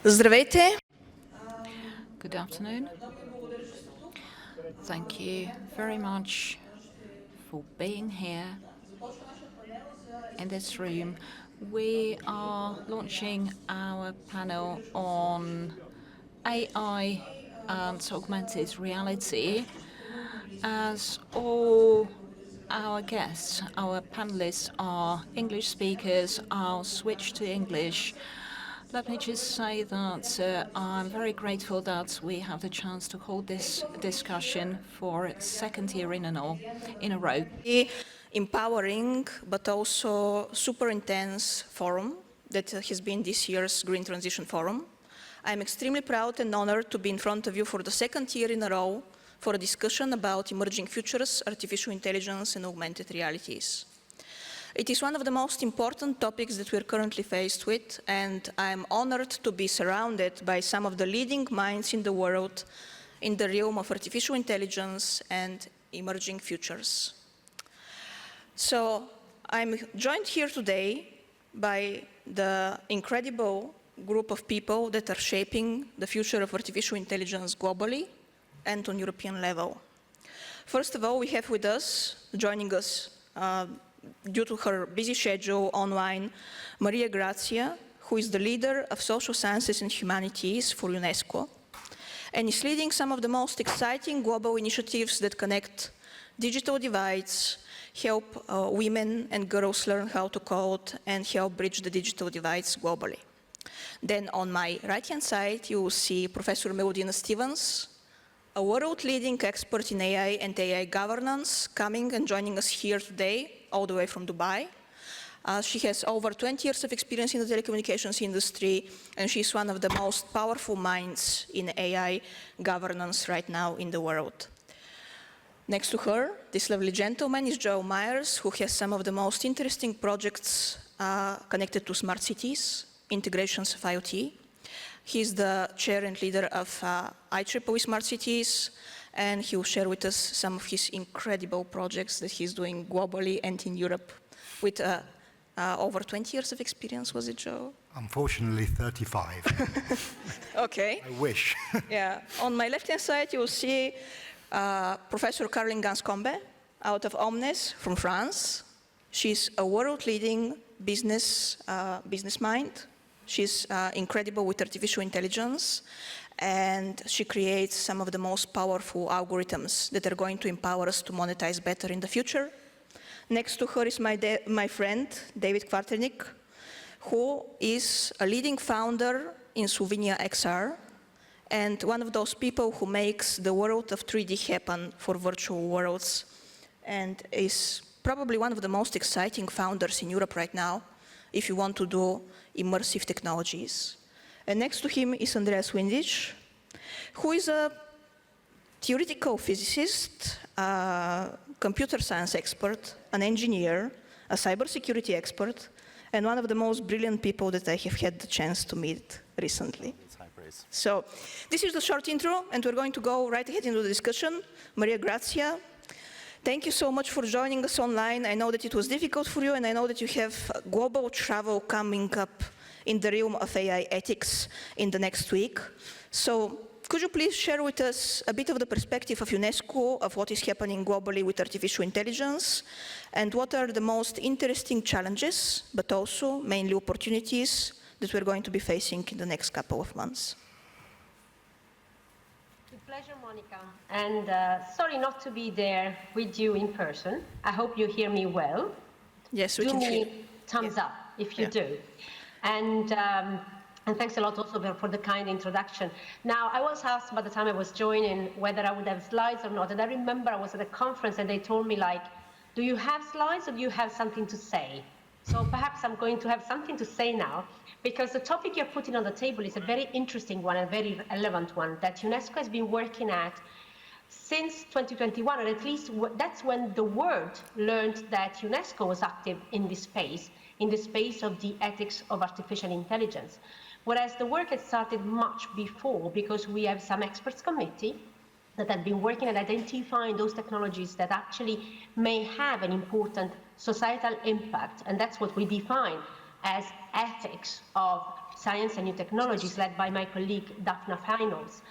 Здравейте! Good afternoon. Thank you very much for being here in this room. We are launching our panel on AI and augmented reality. As all our guests, our panelists are English speakers, I'll switch to English. Let me just say that I'm very grateful that we have the chance to hold this discussion for a second year in a row. Empowering, but also super intense forum that has been this year's Green Transition Forum. I'm extremely proud and honored to be in front of you for the second year in a row for a discussion about emerging futures, artificial intelligence, and augmented realities. It is one of the most important topics that we're currently faced with, and I'm honored to be surrounded by some of the leading minds in the world in the realm of artificial intelligence and emerging futures. So I'm joined here today by the incredible group of people that are shaping the future of artificial intelligence globally and on European level. First of all, we have with us, joining us due to her busy schedule online, Maria Grazia, who is the leader of social sciences and humanities for UNESCO, and is leading some of the most exciting global initiatives that connect digital divides, help women and girls learn how to code, and help bridge the digital divides globally. Then on my right-hand side, you will see Professor Melodina Stevens, a world-leading expert in AI and AI governance, coming and joining us here today, all the way from Dubai. She has over 20 years of experience in the telecommunications industry, and she's one of the most powerful minds in AI governance right now in the world. Next to her, this lovely gentleman is Joe Myers, who has some of the most interesting projects connected to smart cities, integrations of IoT. He's the chair and leader of IEEE Smart Cities, and he will share with us some of his incredible projects that he's doing globally and in Europe with over 20 years of experience, was it, Joe? Unfortunately, 35. Okay. I wish. Yeah. On my left-hand side, you will see Professor Caroline Ganscombe out of Omnes from France. She's a world-leading business mind. She's incredible with artificial intelligence, and she creates some of the most powerful algorithms that are going to empower us to monetize better in the future. Next to her is my friend, David Kvarternik, who is a leading founder in Slovenia XR, and one of those people who makes the world of 3D happen for virtual worlds, and is probably one of the most exciting founders in Europe right now, if you want to do immersive technologies. And next to him is Andreas Windisch, who is a theoretical physicist, computer science expert, an engineer, a cybersecurity expert, and one of the most brilliant people that I have had the chance to meet recently. So this is the short intro, and we're going to go right ahead into the discussion. Maria Grazia, thank you so much for joining us online. I know that it was difficult for you, and I know that you have global travel coming up in the realm of AI ethics in the next week. So could you please share with us a bit of the perspective of UNESCO of what is happening globally with artificial intelligence, and what are the most interesting challenges, but also mainly opportunities that we're going to be facing in the next couple of months? With pleasure, Monica. And sorry not to be there with you in person. I hope you hear me well. Yes, we can hear you. Do me thumbs up if you do. And thanks a lot also for the kind introduction. Now, I was asked by the time I was joining whether I would have slides or not. And I remember I was at a conference and they told me, like, do you have slides or do you have something to say? So perhaps I'm going to have something to say now, because the topic you're putting on the table is a very interesting one, a very relevant one that UNESCO has been working at since 2021, or at least that's when the world learned that UNESCO was active in this space of the ethics of artificial intelligence. Whereas the work had started much before, because we have some experts committee that have been working at identifying those technologies that actually may have an important societal impact, and that's what we define as ethics of science and new technologies, led by my colleague Daphna Finals.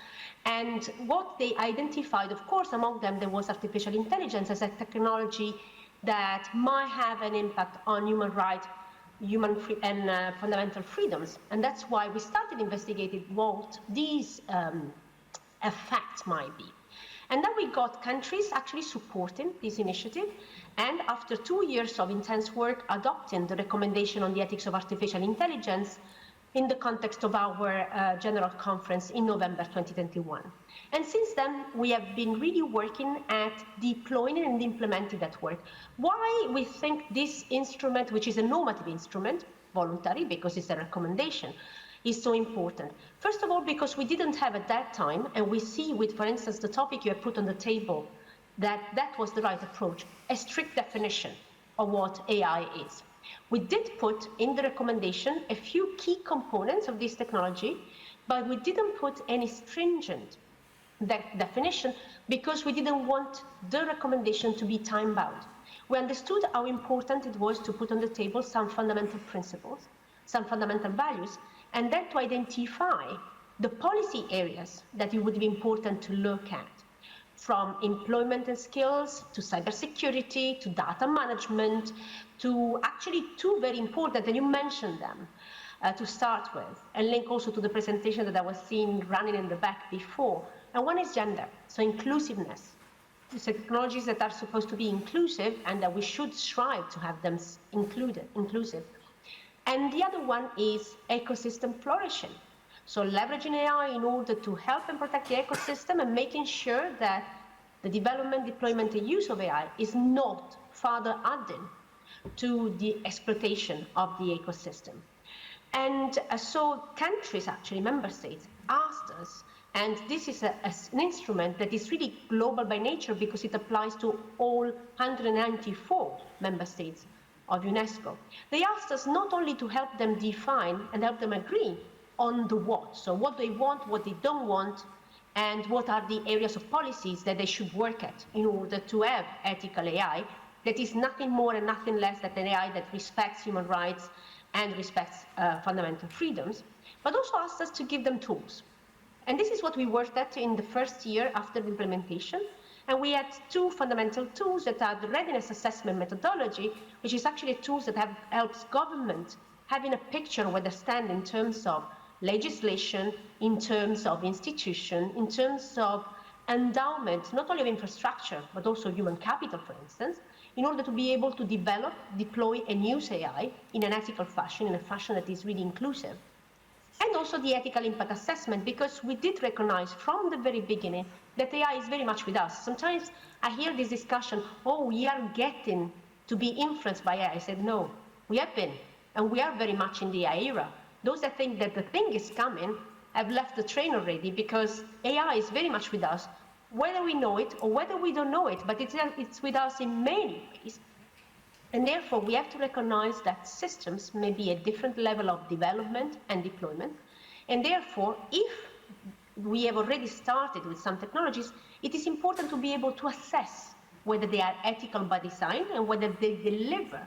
And what they identified, of course, among them, there was artificial intelligence as a technology that might have an impact on human rights, and fundamental freedoms. And that's why we started investigating what these effects might be. And then we got countries actually supporting this initiative, and after 2 years of intense work, adopting the recommendation on the ethics of artificial intelligence in the context of our General Conference in November 2021. And since then, we have been really working at deploying and implementing that work. Why we think this instrument, which is a normative instrument, voluntary because it's a recommendation, is so important. First of all, because we didn't have at that time, and we see with, for instance, the topic you have put on the table, that was the right approach, a strict definition of what AI is. We did put in the recommendation a few key components of this technology, but we didn't put any stringent definition because we didn't want the recommendation to be time-bound. We understood how important it was to put on the table some fundamental principles, some fundamental values, and then to identify the policy areas that it would be important to look at, from employment and skills to cybersecurity to data management to actually two very important, and you mentioned them to start with, and link also to the presentation that I was seeing running in the back before. And one is gender, so inclusiveness. These technologies that are supposed to be inclusive and that we should strive to have them inclusive. And the other one is ecosystem flourishing. So leveraging AI in order to help and protect the ecosystem and making sure that the development, deployment, and use of AI is not further adding to the exploitation of the ecosystem. And so countries, actually member states, asked us, and this is an instrument that is really global by nature because it applies to all 194 member states of UNESCO. They asked us not only to help them define and help them agree on the what, so what they want, what they don't want, and what are the areas of policies that they should work at in order to have ethical AI that is nothing more and nothing less than an AI that respects human rights and respects fundamental freedoms, but also asked us to give them tools. And this is what we worked at in the first year after the implementation. And we had two fundamental tools that are the readiness assessment methodology, which is actually a tool that helps government having a picture of where they stand in terms of legislation, in terms of institution, in terms of endowment, not only of infrastructure, but also human capital, for instance, in order to be able to develop, deploy, and use AI in an ethical fashion, in a fashion that is really inclusive. And also the ethical impact assessment, because we did recognize from the very beginning that AI is very much with us. Sometimes I hear this discussion, oh, we are getting to be influenced by AI. I said, no, we have been, and we are very much in the AI era. Those that think that the thing is coming have left the train already, because AI is very much with us, whether we know it or whether we don't know it, but it's with us in many ways. And therefore, we have to recognize that systems may be a different level of development and deployment. And therefore, if we have already started with some technologies, it is important to be able to assess whether they are ethical by design and whether they deliver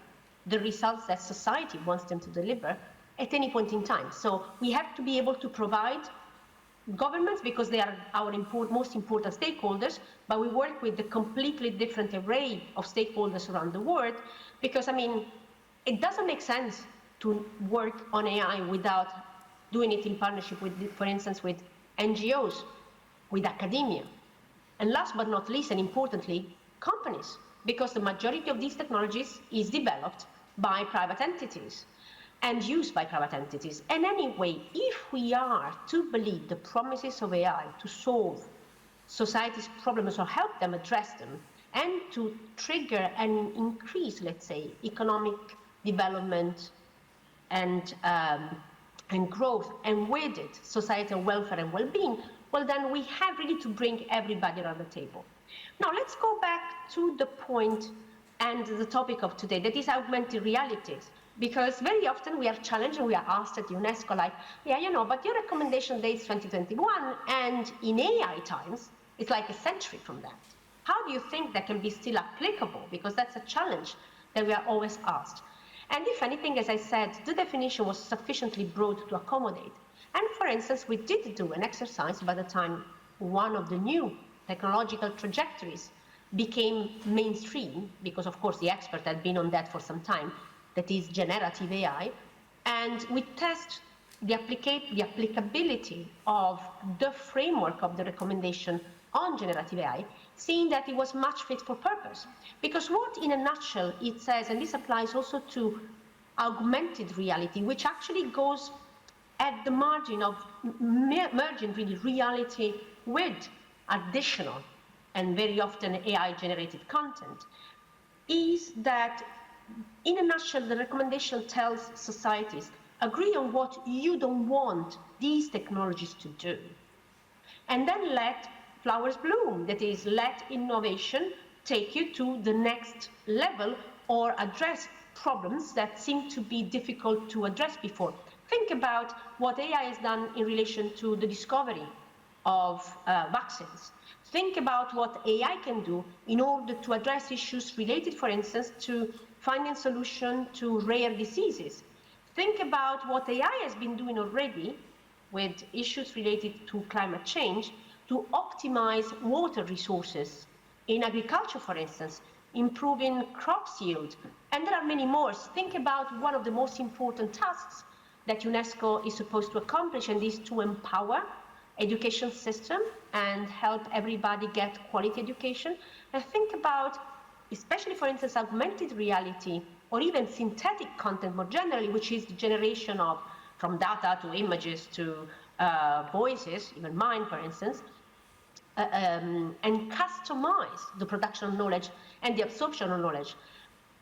the results that society wants them to deliver at any point in time. So we have to be able to provide governments, because they are our most important stakeholders, but we work with a completely different array of stakeholders around the world, because, I mean, it doesn't make sense to work on AI without doing it in partnership with, for instance, with NGOs, with academia, and last but not least, and importantly, companies, because the majority of these technologies is developed by private entities and used by private entities. And anyway, if we are to believe the promises of AI to solve society's problems or help them address them, and to trigger and increase, let's say, economic development and growth, and with it, societal welfare and well-being, well, then we have really to bring everybody around the table. Now, let's go back to the point and the topic of today, that is augmented realities. Because very often we are challenged and we are asked at UNESCO, like, yeah, you know, but your recommendation dates 2021, and in AI times, it's like a century from that. How do you think that can be still applicable? Because that's a challenge that we are always asked. And if anything, as I said, the definition was sufficiently broad to accommodate. And for instance, we did do an exercise by the time one of the new technological trajectories became mainstream, because of course the expert had been on that for some time, that is generative AI, and we test the applicability of the framework of the recommendation on generative AI, seeing that it was much fit for purpose. Because what, in a nutshell, it says, and this applies also to augmented reality, which actually goes at the margin of merging really reality with additional and very often AI-generated content, is that, in a nutshell, the recommendation tells societies, agree on what you don't want these technologies to do, and then let flowers bloom. That is, let innovation take you to the next level or address problems that seem to be difficult to address before. Think about what AI has done in relation to the discovery of vaccines. Think about what AI can do in order to address issues related, for instance, to finding solutions to rare diseases. Think about what AI has been doing already with issues related to climate change to optimize water resources in agriculture, for instance, improving crop yield, and there are many more. Think about one of the most important tasks that UNESCO is supposed to accomplish, and is to empower education system and help everybody get quality education. And think about, especially for instance, augmented reality, or even synthetic content more generally, which is the generation of, from data to images to voices, even mine, for instance, and customize the production of knowledge and the absorption of knowledge.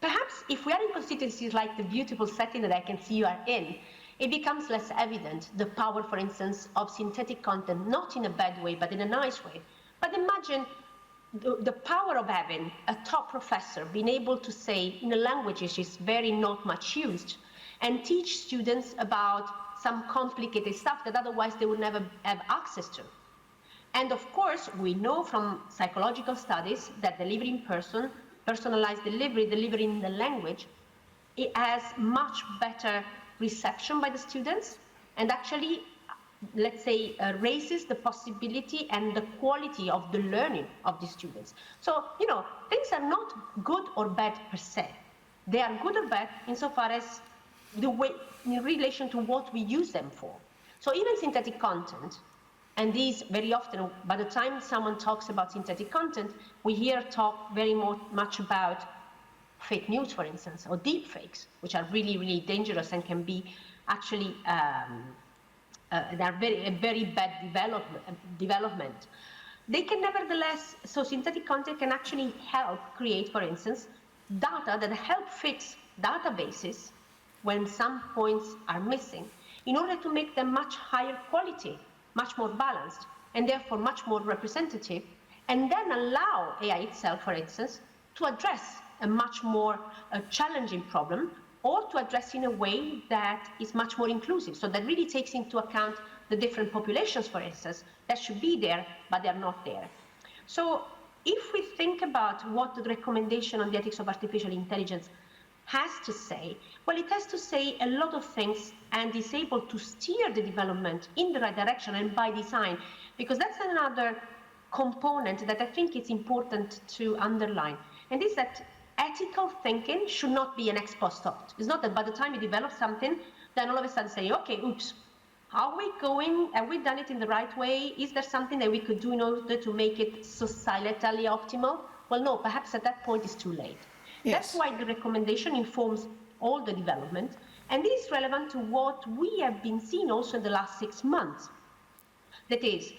Perhaps if we are in constituencies like the beautiful setting that I can see you are in, it becomes less evident, the power, for instance, of synthetic content, not in a bad way, but in a nice way. But imagine the power of having a top professor being able to say, in a language which is very not much used, and teach students about some complicated stuff that otherwise they would never have access to. And of course, we know from psychological studies that delivery in person, personalized delivery, delivering the language, it has much better reception by the students, and actually, let's say, raises the possibility and the quality of the learning of the students. So, you know, things are not good or bad per se. They are good or bad insofar as the way, in relation to what we use them for. So even synthetic content, and these very often, by the time someone talks about synthetic content, we hear talk very much about fake news, for instance, or deep fakes, which are really, really dangerous and can be actually, they're a very bad development. They can nevertheless, so synthetic content can actually help create, for instance, data that help fix databases when some points are missing, in order to make them much higher quality, much more balanced, and therefore much more representative, and then allow AI itself, for instance, to address a much more challenging problem, or to address in a way that is much more inclusive, so that really takes into account the different populations, for instance, that should be there, but they're not there. So if we think about what the recommendation on the ethics of artificial intelligence has to say, well, it has to say a lot of things and is able to steer the development in the right direction and by design, because that's another component that I think it's important to underline, and is that ethical thinking should not be an ex post thought. It's not that by the time you develop something, then all of a sudden say, okay, oops, are we going, have we done it in the right way? Is there something that we could do in order to make it societally optimal? Well, no, perhaps at that point it's too late. Yes. That's why the recommendation informs all the development, and this is relevant to what we have been seeing also in the last 6 months. That is,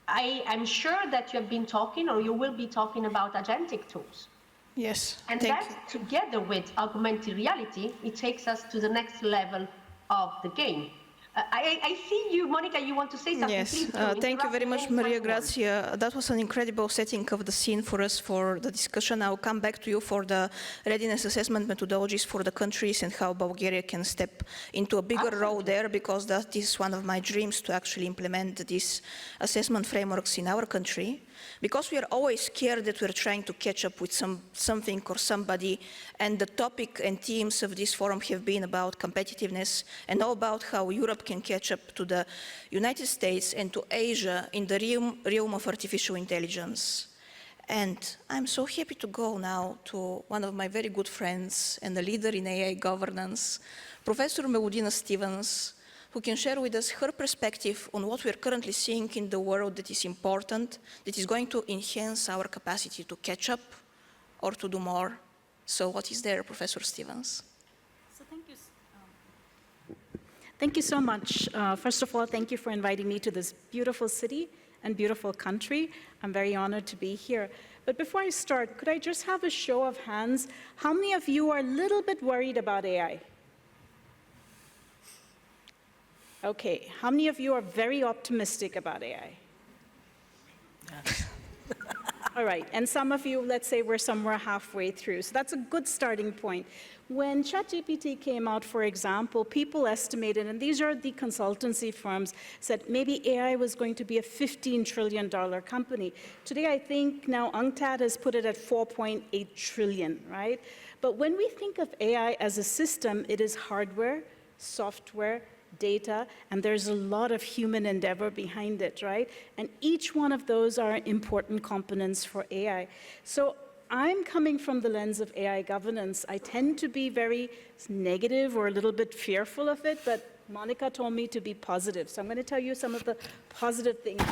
I am sure that you have been talking, or you will be talking about agentic tools. Yes, and that, together with augmented reality, it takes us to the next level of the game. I see you, Monica, you want to say something. Yes, Please do. thank you very much, Interrupt me Maria anytime you want. Grazia. That was an incredible setting of the scene for us for the discussion. I'll come back to you for the readiness assessment methodologies for the countries and how Bulgaria can step into a bigger role there, because that is one of my dreams, to actually implement these assessment frameworks in our country. Because we are always scared that we're trying to catch up with something or somebody, and the topic and themes of this forum have been about competitiveness and all about how Europe can catch up to the United States and to Asia in the realm of artificial intelligence. And I'm so happy to go now to one of my very good friends and a leader in AI governance, Professor Melodina Stevens, who can share with us her perspective on what we're currently seeing in the world that is important, that is going to enhance our capacity to catch up or to do more. So what is there, Professor Stevens? So thank you so much. First of all, thank you for inviting me to this beautiful city and beautiful country. I'm very honored to be here. But before I start, could I just have a show of hands? How many of you are a little bit worried about AI? Okay, how many of you are very optimistic about AI? All right, and some of you, let's say we're somewhere halfway through. So that's a good starting point. When ChatGPT came out, for example, people estimated, and these are the consultancy firms, said maybe AI was going to be a $15 trillion company. Today, I think now UNCTAD has put it at 4.8 trillion, right? But when we think of AI as a system, it is hardware, software, data, and there's a lot of human endeavor behind it, right? And each one of those are important components for AI. So I'm coming from the lens of AI governance. I tend to be very negative or a little bit fearful of it, but Monica told me to be positive. So I'm going to tell you some of the positive things.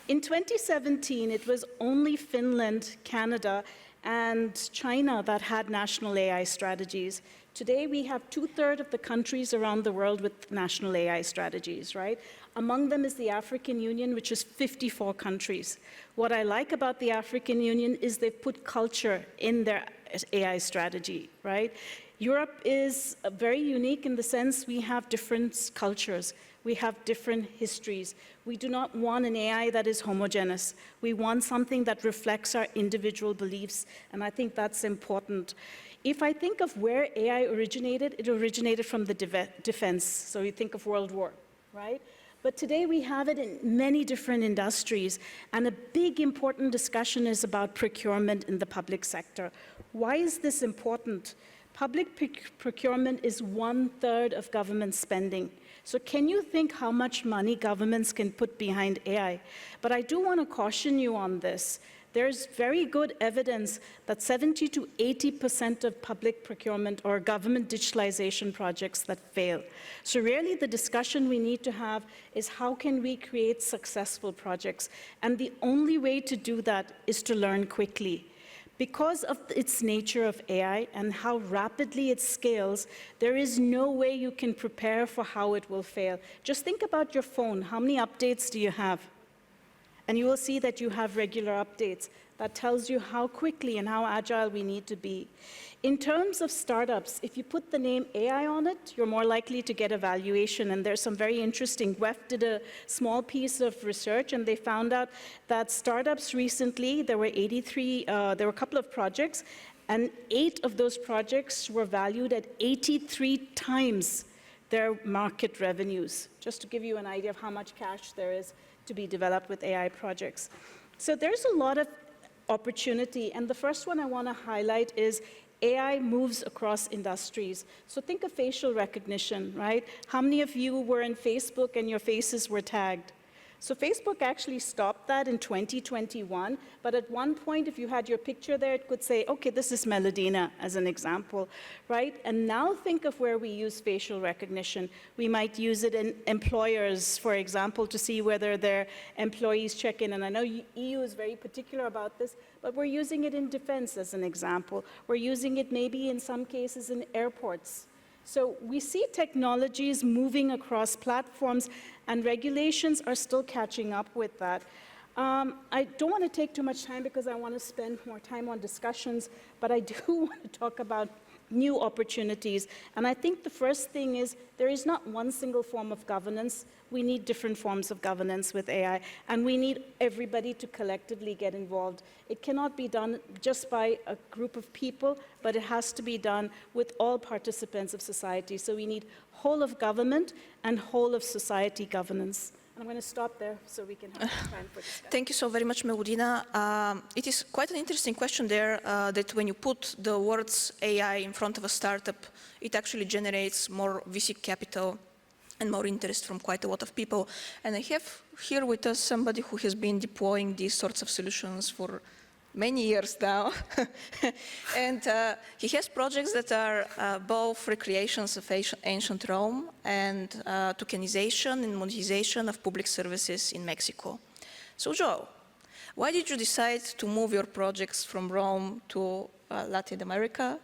In 2017, it was only Finland, Canada, and China that had national AI strategies. Today, we have 2/3 of the countries around the world with national AI strategies, right? Among them is the African Union, which is 54 countries. What I like about the African Union is they've put culture in their AI strategy, right? Europe is very unique in the sense we have different cultures. We have different histories. We do not want an AI that is homogeneous. We want something that reflects our individual beliefs, and I think that's important. If I think of where AI originated, it originated from the defense. So you think of World War, right? But today we have it in many different industries, and a big important discussion is about procurement in the public sector. Why is this important? Public procurement is 1/3 of government spending. So can you think how much money governments can put behind AI? But I do want to caution you on this. There's very good evidence that 70 to 80% of public procurement or government digitalization projects that fail. So really the discussion we need to have is how can we create successful projects? And the only way to do that is to learn quickly. Because of its nature of AI and how rapidly it scales, there is no way you can prepare for how it will fail. Just think about your phone. How many updates do you have? And you will see that you have regular updates. That tells you how quickly and how agile we need to be. In terms of startups, if you put the name AI on it, you're more likely to get a valuation. And there's some very interesting. WEF did a small piece of research, and they found out that startups recently, there were 83, there were a couple of projects, and 8 of those projects were valued at 83 times their market revenues, just to give you an idea of how much cash there is to be developed with AI projects. So there's a lot of opportunity, and the first one I want to highlight is AI moves across industries. So think of facial recognition, right? How many of you were in Facebook and your faces were tagged? So Facebook actually stopped that in 2021, but at one point, if you had your picture there, it could say, okay, this is Melodina, as an example, right? And now think of where we use facial recognition. We might use it in employers, for example, to see whether their employees check in. And I know EU is very particular about this, but we're using it in defense, as an example. We're using it maybe in some cases in airports. So we see technologies moving across platforms, and regulations are still catching up with that. I don't want to take too much time because I want to spend more time on discussions, but I do want to talk about new opportunities. And I think the first thing is there is not one single form of governance. We need different forms of governance with AI, and we need everybody to collectively get involved. It cannot be done just by a group of people, but it has to be done with all participants of society. So we need whole of government and whole of society governance. I'm going to stop there so we can have time for discussion. Thank you so very much, Mevudina. It is quite an interesting question there, that when you put the words AI in front of a startup, it actually generates more VC capital and more interest from quite a lot of people. And I have here with us somebody who has been deploying these sorts of solutions for many years now. And he has projects that are both recreations of ancient Rome and tokenization and monetization of public services in Mexico. So Joe, why did you decide to move your projects from Rome to Latin America?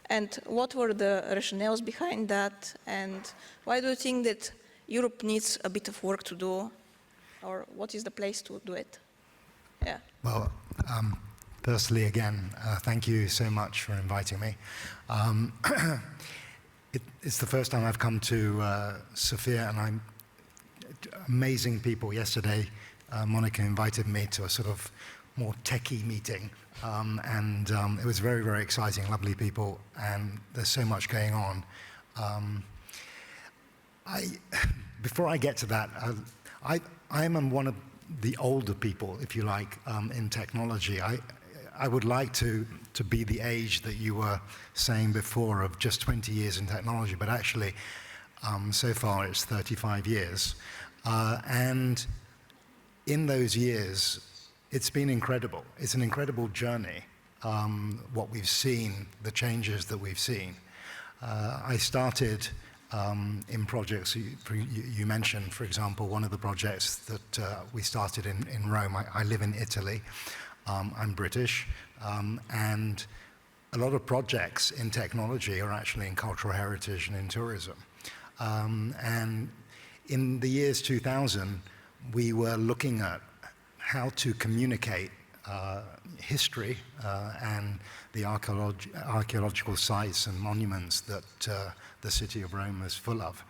And what were the rationales behind that? And why do you think that Europe needs a bit of work to do? Or what is the place to do it? Yeah. Well, firstly, again, thank you so much for inviting me. It's the first time I've come to Sofia, and I'm amazing people. Yesterday, Monica invited me to a sort of more techie meeting, and it was very, very exciting, lovely people, and there's so much going on. Before I get to that, I am one of the older people, if you like, in technology. I would like to be the age that you were saying before of just 20 years in technology, but actually, so far it's 35 years. And in those years, it's been incredible. It's an incredible journey, what we've seen, the changes that we've seen. I started in projects you mentioned, for example, one of the projects that we started in Rome. I live in Italy. I'm British, and a lot of projects in technology are actually in cultural heritage and in tourism. And in the years 2000, we were looking at how to communicate history and the archaeological sites and monuments that the city of Rome is full of.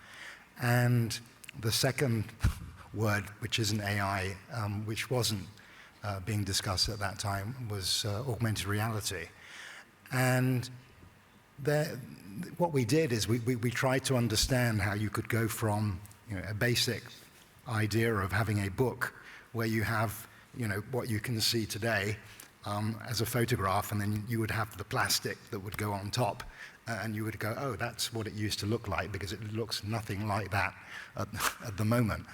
And the second word, which isn't AI, which wasn't being discussed at that time, was augmented reality. And what we did is we tried to understand how you could go from a basic idea of having a book where you have what you can see today as a photograph, and then you would have the plastic that would go on top, and you would go, oh, that's what it used to look like, because it looks nothing like that at the moment.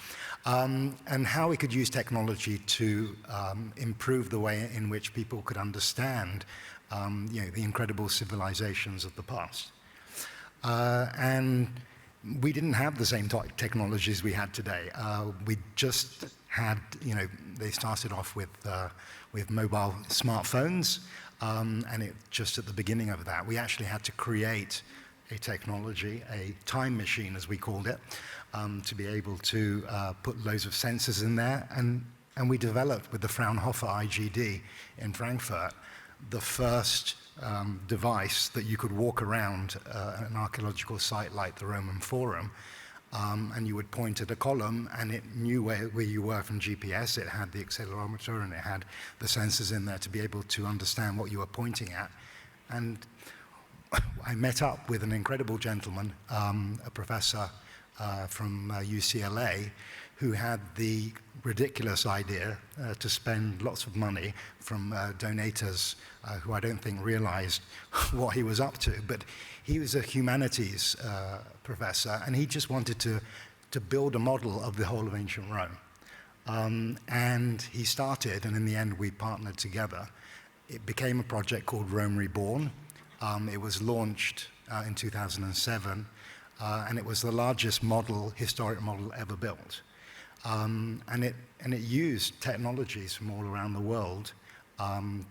And how we could use technology to improve the way in which people could understand the incredible civilizations of the past. And we didn't have the same technologies we had today. We just had, they started off with mobile smartphones, and it just at the beginning of that, we actually had to create a technology, a time machine, as we called it, to be able to put loads of sensors in there. And we developed with the Fraunhofer IGD in Frankfurt the first device that you could walk around an archaeological site like the Roman Forum, and you would point at a column, and it knew where you were from GPS. It had the accelerometer, and it had the sensors in there to be able to understand what you were pointing at. And I met up with an incredible gentleman, a professor from UCLA, who had the ridiculous idea to spend lots of money from donators who I don't think realized what he was up to. But he was a humanities professor, and he just wanted to build a model of the whole of ancient Rome. And he started, and in the end we partnered together. It became a project called Rome Reborn. It was launched in 2007, and it was the largest historic model ever built. And it used technologies from all around the world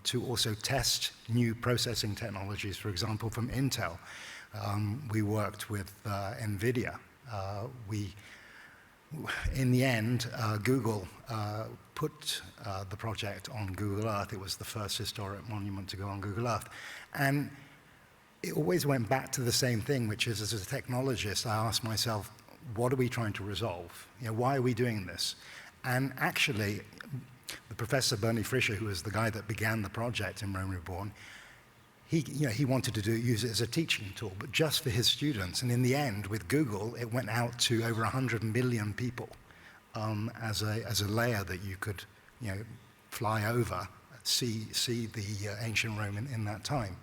to also test new processing technologies, for example, from Intel. We worked with NVIDIA. In the end, Google put the project on Google Earth. It was the first historic monument to go on Google Earth. And it always went back to the same thing, which is, as a technologist, I asked myself, what are we trying to resolve? Why are we doing this? And actually, the Professor Bernie Fischer, who was the guy that began the project in Rome Reborn, he wanted to use it as a teaching tool, but just for his students. And in the end, with Google, it went out to over 100 million people as a layer that you could, fly over, see the ancient Rome in that time.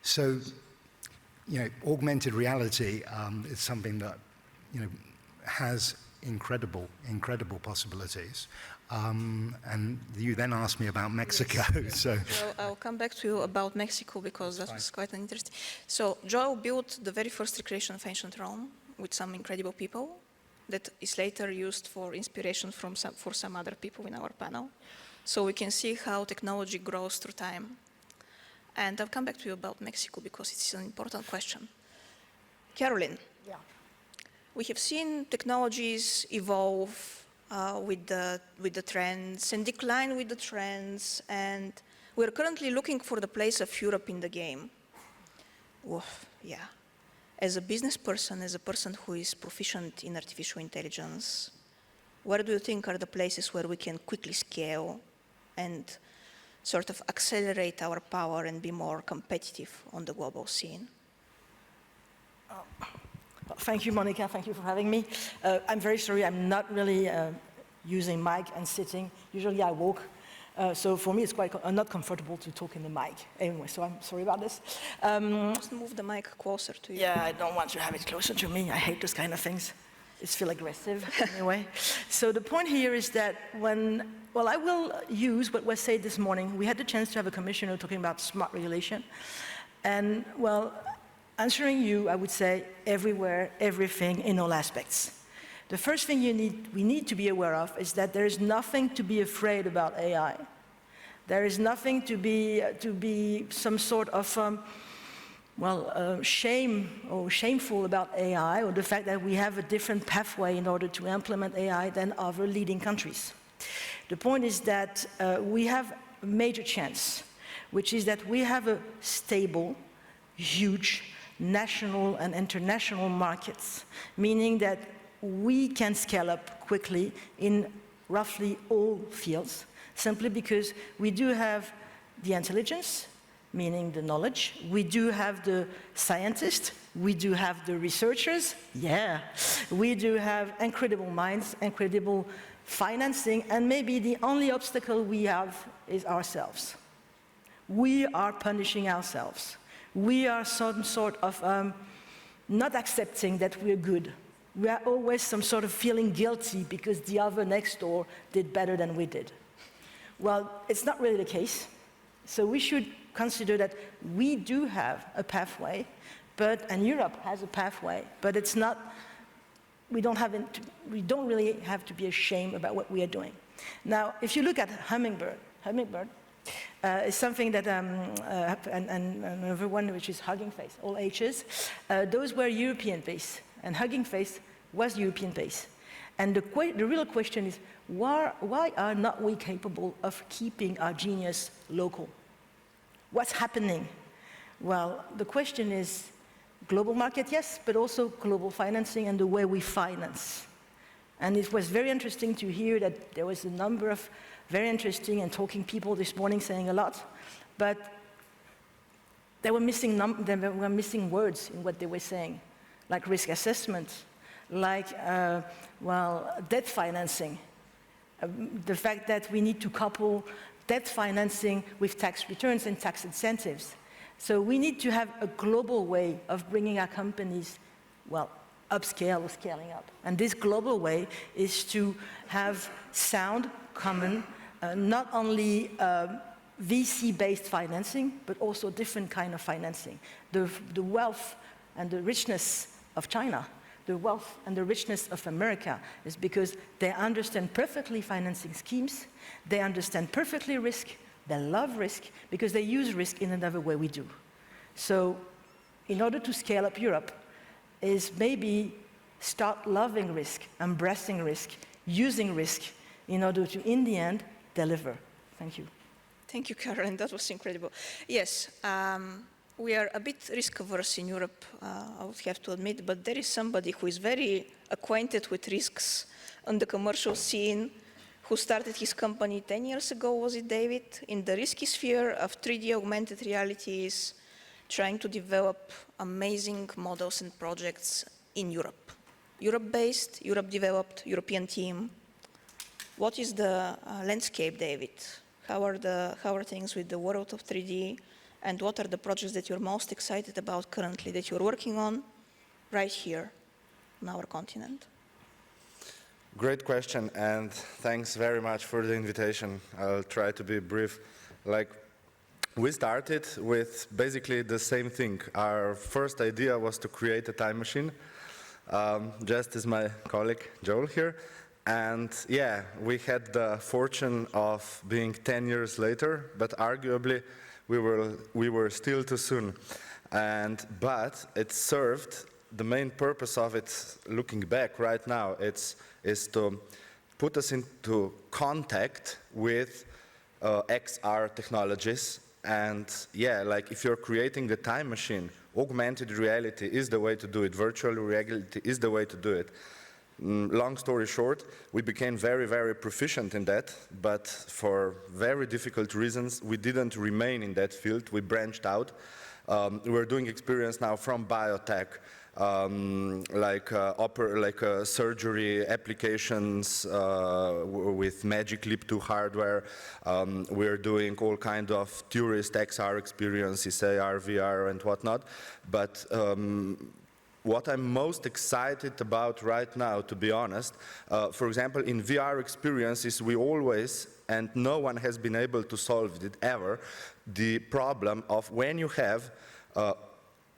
So, augmented reality is something that, has incredible possibilities. And you then asked me about Mexico. Yes. So Well, I'll come back to you about Mexico because that was quite interesting. So Joao built the very first recreation of ancient Rome with some incredible people that is later used for inspiration for some other people in our panel. So we can see how technology grows through time. And I'll come back to you about Mexico because it's an important question. Caroline. Yeah. We have seen technologies evolve with the trends and decline with the trends, and we're currently looking for the place of Europe in the game. Oof, yeah. As a business person, as a person who is proficient in artificial intelligence, where do you think are the places where we can quickly scale and sort of accelerate our power and be more competitive on the global scene? Thank you, Monica. Thank you for having me. I'm very sorry. I'm not really using mic and sitting. Usually I walk. So for me, it's quite not comfortable to talk in the mic. Anyway, so I'm sorry about this. Just move the mic closer to you. Yeah, I don't want to have it closer to me. I hate those kind of things. It feels aggressive anyway. So the point here is that I will use what was said this morning. We had the chance to have a commissioner talking about smart regulation. And answering you, I would say everywhere, everything, in all aspects. The first thing we need to be aware of is that there is nothing to be afraid about AI. There is nothing to be some sort of shame or shameful about AI, or the fact that we have a different pathway in order to implement AI than other leading countries. The point is that we have a major chance, which is that we have a stable, huge, national and international markets, meaning that we can scale up quickly in roughly all fields, simply because we do have the intelligence, meaning the knowledge, we do have the scientists, we do have the researchers, we do have incredible minds, incredible financing, and maybe the only obstacle we have is ourselves. We are punishing ourselves. We are some sort of not accepting that we're good. We are always some sort of feeling guilty because the other next door did better than we did. Well, it's not really the case. So we should consider that we do have a pathway, and Europe has a pathway, but it's not, we don't really have to be ashamed about what we are doing. Now, if you look at Hummingbird is something that, and another one which is Hugging Face, all H's, those were European-based, and Hugging Face was European-based. And the real question is, why are not we capable of keeping our genius local? What's happening? Well, the question is global market, yes, but also global financing and the way we finance. And it was very interesting to hear that there was a number of very interesting and talking people this morning saying a lot, but they were missing words in what they were saying, like risk assessment, like, debt financing. The fact that we need to couple debt financing with tax returns and tax incentives. So we need to have a global way of bringing our companies, upscale or scaling up. And this global way is to have sound, common, not only VC-based financing, but also different kind of financing. The wealth and the richness of China, the wealth and the richness of America is because they understand perfectly financing schemes, they understand perfectly risk, they love risk, because they use risk in another way we do. So in order to scale up Europe, is maybe start loving risk, embracing risk, using risk in order to, in the end, deliver. Thank you. Thank you, Karen. That was incredible. Yes, we are a bit risk-averse in Europe, I would have to admit, but there is somebody who is very acquainted with risks on the commercial scene, who started his company 10 years ago, was it David, in the risky sphere of 3D augmented realities, trying to develop amazing models and projects in Europe. Europe-based, Europe-developed, European team. What is the landscape, David? How are things with the world of 3D? And what are the projects that you're most excited about currently, that you're working on right here on our continent? Great question, and thanks very much for the invitation. I'll try to be brief. We started with basically the same thing. Our first idea was to create a time machine, just as my colleague Joel here. And yeah, we had the fortune of being 10 years later, but arguably we were still too soon. But it served, the main purpose of it, looking back right now, is to put us into contact with XR technologies. And yeah, if you're creating a time machine, augmented reality is the way to do it, virtual reality is the way to do it. Long story short, we became very, very proficient in that, but for very difficult reasons, we didn't remain in that field. We branched out. We're doing experience now from biotech, surgery applications with Magic Leap 2 hardware. We're doing all kind of tourist XR experiences, AR, VR, and whatnot. But what I'm most excited about right now, to be honest, for example, in VR experiences, we always, and no one has been able to solve it ever, the problem of when you have,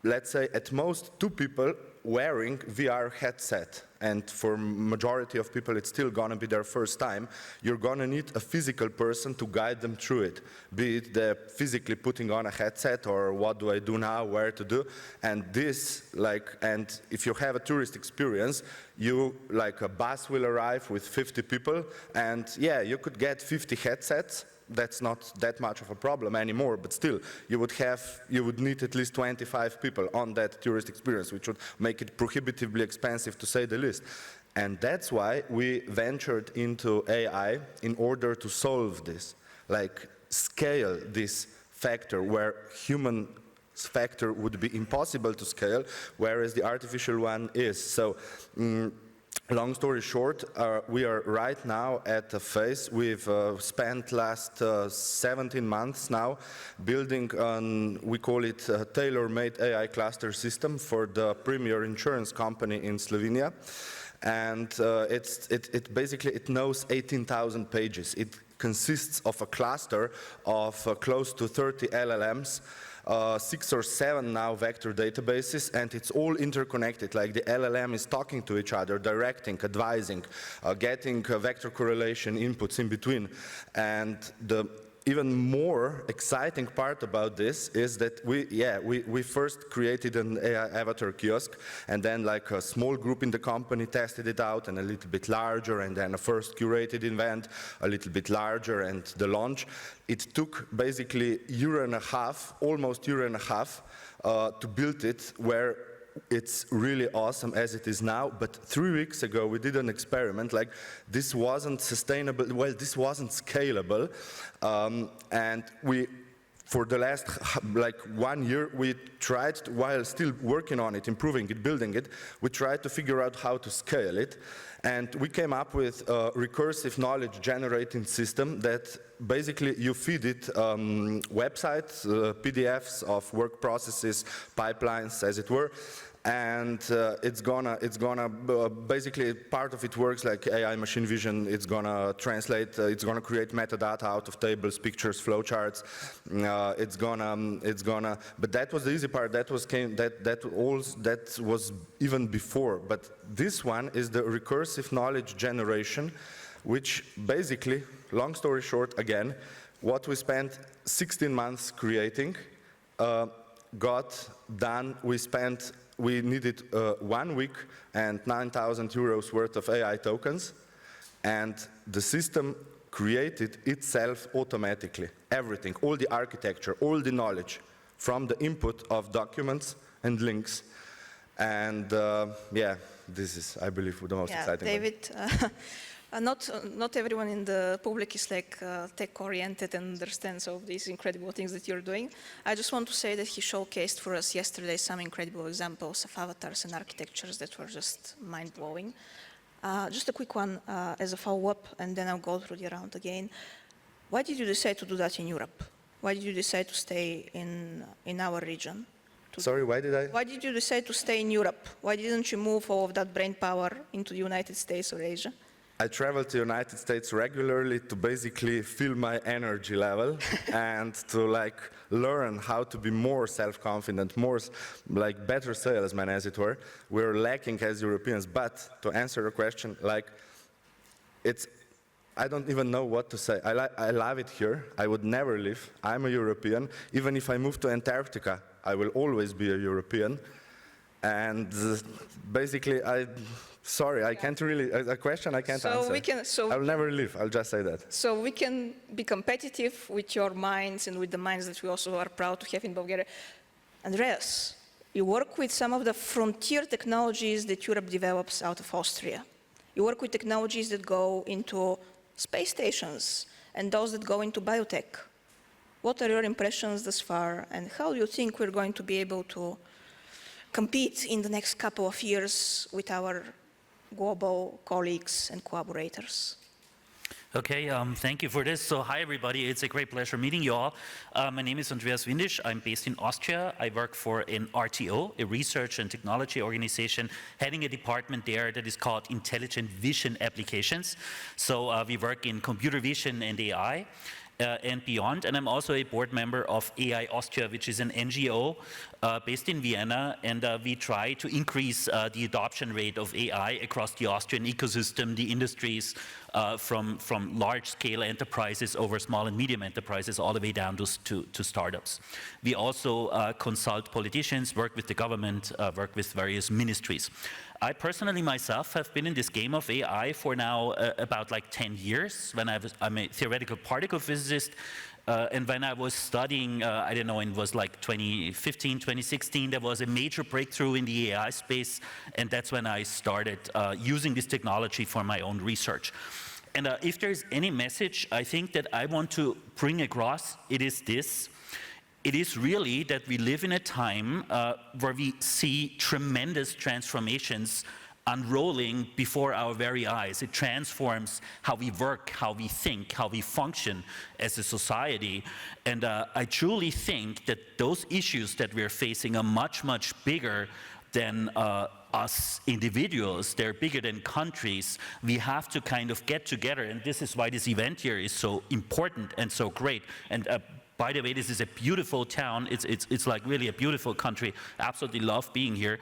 let's say, at most 2 people wearing VR headset, and for majority of people it's still gonna be their first time, you're gonna need a physical person to guide them through it, be it they're physically putting on a headset or what do I do now, where to do, and this, and if you have a tourist experience, a bus will arrive with 50 people, and yeah, you could get 50 headsets. That's not that much of a problem anymore, but still, you would need at least 25 people on that tourist experience, which would make it prohibitively expensive, to say the least. And that's why we ventured into AI in order to solve this, scale this factor where human factor would be impossible to scale, whereas the artificial one is. So. Long story short, we are right now at a phase. We've spent last 17 months now building we call it a tailor-made AI cluster system for the premier insurance company in Slovenia. And it basically knows 18,000 pages. It consists of a cluster of close to 30 LLMs, 6 or 7 now vector databases, and it's all interconnected, like the LLM is talking to each other, directing, advising, getting vector correlation inputs in between. And the even more exciting part about this is that we first created an AI avatar kiosk, and then a small group in the company tested it out, and a little bit larger, and then a first curated event, a little bit larger, and the launch. It took basically almost year and a half to build it, where it's really awesome as it is now. But 3 weeks ago we did an experiment, this wasn't sustainable, well, this wasn't scalable, and for the last 1 year we tried, while still working on it, improving it, building it, we tried to figure out how to scale it. And we came up with a recursive knowledge generating system that basically you feed it websites, PDFs of work processes, pipelines, as it were, and it's gonna basically part of it works like AI machine vision. It's gonna translate, it's gonna create metadata out of tables, pictures, flowcharts. But that was the easy part. That was even before. But this one is the recursive knowledge generation, which basically, long story short, again, what we spent 16 months creating got done. We needed 1 week and 9,000 euros worth of AI tokens, and the system created itself automatically. Everything, all the architecture, all the knowledge from the input of documents and links. And yeah, this is, I believe, the most exciting David, not everyone in the public is like tech-oriented and understands all these incredible things that you're doing. I just want to say that he showcased for us yesterday some incredible examples of avatars and architectures that were just mind-blowing. Just a quick one as a follow-up, and then I'll go through the round again. Why did you decide to do that in Europe? Why did you decide to stay in our region? Sorry, why did I? Why did you decide to stay in Europe? Why didn't you move all of that brain power into the United States or Asia? I travel to the United States regularly to basically fill my energy level and to like learn how to be more self-confident, more like better salesman, as it were. We're lacking as Europeans, but to answer your question, like I don't even know what to say. I love it here. I would never leave. I'm a European. Even if I move to Antarctica, I will always be a European. And basically, sorry, I can't really, a question I can't answer. I'll never leave, I'll just say that. So we can be competitive with your minds and with the minds that we also are proud to have in Bulgaria. Andreas, you work with some of the frontier technologies that Europe develops out of Austria. You work with technologies that go into space stations and those that go into biotech. What are your impressions thus far, and how do you think we're going to be able to compete in the next couple of years with our global colleagues and collaborators? Okay, thank you for this. So hi everybody, it's a great pleasure meeting you all. My name is Andreas Windisch, I'm based in Austria. I work for an RTO, a research and technology organization, heading a department there that is called Intelligent Vision Applications. So we work in computer vision and AI. And beyond, and I'm also a board member of AI Austria, which is an NGO based in Vienna, and we try to increase the adoption rate of AI across the Austrian ecosystem, the industries, from large-scale enterprises over small and medium enterprises all the way down to startups. We also consult politicians, work with the government, work with various ministries. I personally myself have been in this game of AI for now about like 10 years. I'm a theoretical particle physicist, and when I was studying, I don't know, it was like 2015, 2016, there was a major breakthrough in the AI space, and that's when I started using this technology for my own research. And if there's any message I think that I want to bring across, it is this. It is really that we live in a time where we see tremendous transformations unrolling before our very eyes. It transforms how we work, how we think, how we function as a society. And I truly think that those issues that we're facing are much, much bigger than us individuals. They're bigger than countries. We have to kind of get together, and this is why this event here is so important and so great. And by the way, this is a beautiful town. It's like really a beautiful country. Absolutely love being here.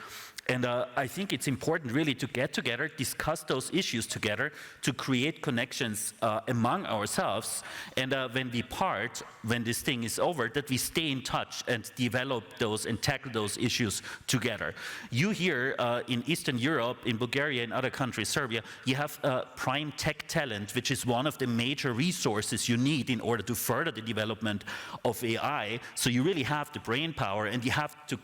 And I think it's important really to get together, discuss those issues together, to create connections among ourselves. And when we part, when this thing is over, that we stay in touch and develop those and tackle those issues together. You here in Eastern Europe, in Bulgaria and other countries, Serbia, you have prime tech talent, which is one of the major resources you need in order to further the development of AI. So you really have the brain power, and you have to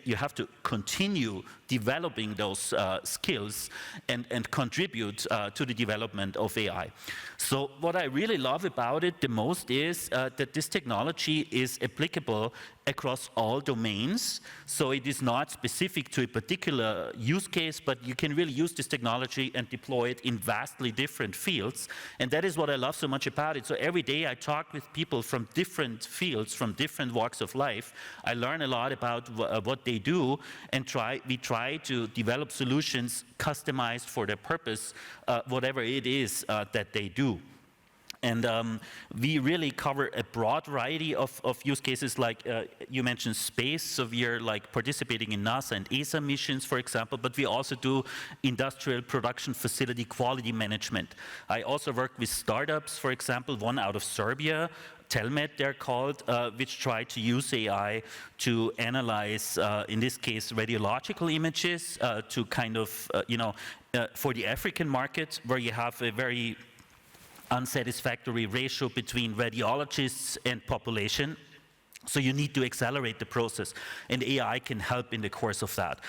you have to continue developing those skills and contribute to the development of AI. So what I really love about it the most is that this technology is applicable across all domains. So it is not specific to a particular use case, but you can really use this technology and deploy it in vastly different fields. And that is what I love so much about it. So every day I talk with people from different fields, from different walks of life. I learn a lot about what they do, and we try to develop solutions customized for their purpose, whatever it is that they do. And we really cover a broad variety of use cases, like you mentioned space. So we are like participating in NASA and ESA missions, for example, but we also do industrial production facility quality management. I also work with startups, for example, one out of Serbia, Telmet they're called, which try to use AI to analyze, in this case, radiological images to kind of, for the African market, where you have a very unsatisfactory ratio between radiologists and population. So you need to accelerate the process, and AI can help in the course of that.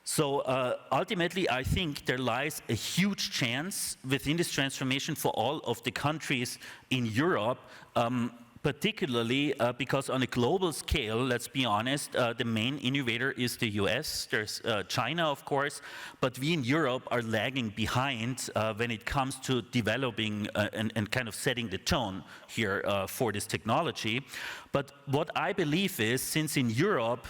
So ultimately, I think there lies a huge chance within this transformation for all of the countries in Europe, particularly because on a global scale, let's be honest, the main innovator is the US. There's China, of course, but we in Europe are lagging behind when it comes to developing and kind of setting the tone here for this technology. But what I believe is, since in Europe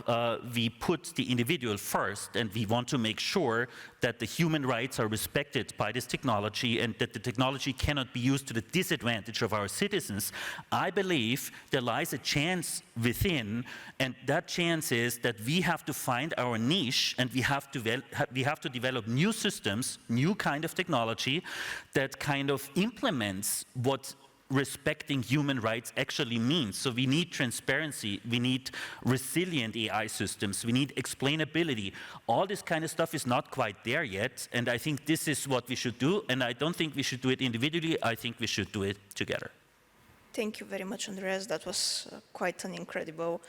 we put the individual first and we want to make sure that the human rights are respected by this technology and that the technology cannot be used to the disadvantage of our citizens, I believe there lies a chance within, and that chance is that we have to find our niche and we have to develop new systems, new kind of technology that kind of implements what respecting human rights actually means. So we need transparency, we need resilient AI systems, we need explainability. All this kind of stuff is not quite there yet, and I think this is what we should do, and I don't think we should do it individually, I think we should do it together. Thank you very much, Andreas. That was quite an incredible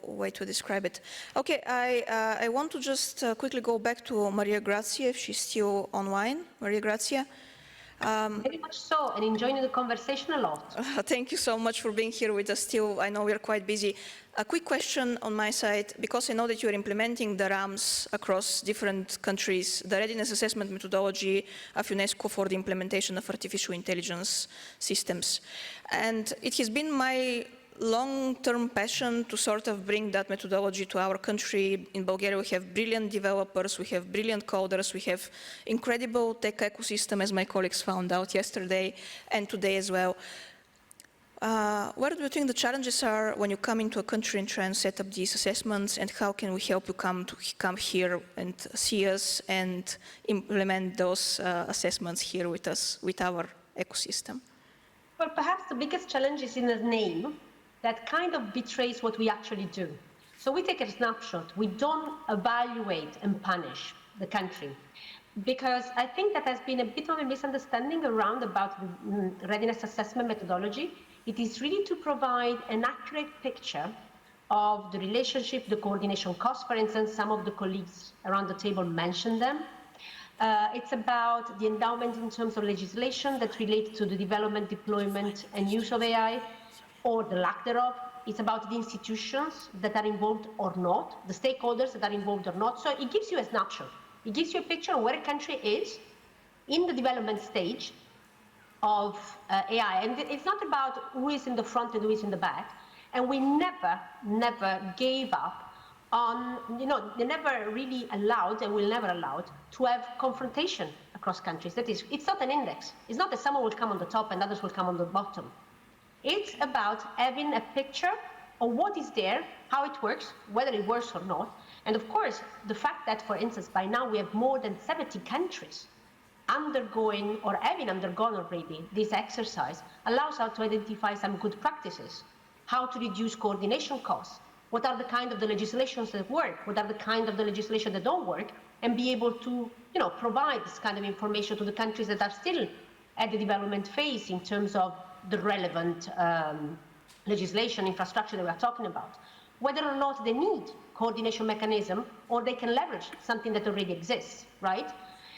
way to describe it. Okay, I want to just quickly go back to Maria Grazia, if she's still online. Maria Grazia. Very much so, and enjoying the conversation a lot. Thank you so much for being here with us still. I know we're quite busy. A quick question on my side, because I know that you're implementing the RAMs across different countries, the readiness assessment methodology of UNESCO for the implementation of artificial intelligence systems. And it has been my long-term passion to sort of bring that methodology to our country. In Bulgaria, we have brilliant developers, we have brilliant coders, we have incredible tech ecosystem, as my colleagues found out yesterday and today as well. What do you think the challenges are when you come into a country and try and set up these assessments, and how can we help you come here and see us and implement those assessments here with us, with our ecosystem? Well, perhaps the biggest challenge is in the name that kind of betrays what we actually do. So we take a snapshot. We don't evaluate and punish the country, because I think that has been a bit of a misunderstanding around about the readiness assessment methodology. It is really to provide an accurate picture of the relationship, the coordination costs. For instance, some of the colleagues around the table mentioned them. It's about the endowment in terms of legislation that relates to the development, deployment, and use of AI, or the lack thereof. It's about the institutions that are involved or not, the stakeholders that are involved or not. So it gives you a snapshot. It gives you a picture of where a country is in the development stage of AI. And it's not about who is in the front and who is in the back. And we never gave up on, they never really allowed, and will never allowed, to have confrontation across countries. That is, it's not an index. It's not that someone will come on the top and others will come on the bottom. It's about having a picture of what is there, how it works, whether it works or not. And of course, the fact that, for instance, by now we have more than 70 countries undergoing or having undergone already this exercise allows us to identify some good practices, how to reduce coordination costs, what are the kind of the legislations that work, what are the kind of the legislation that don't work, and be able to provide this kind of information to the countries that are still at the development phase in terms of the relevant legislation, infrastructure that we are talking about, whether or not they need coordination mechanism or they can leverage something that already exists, right?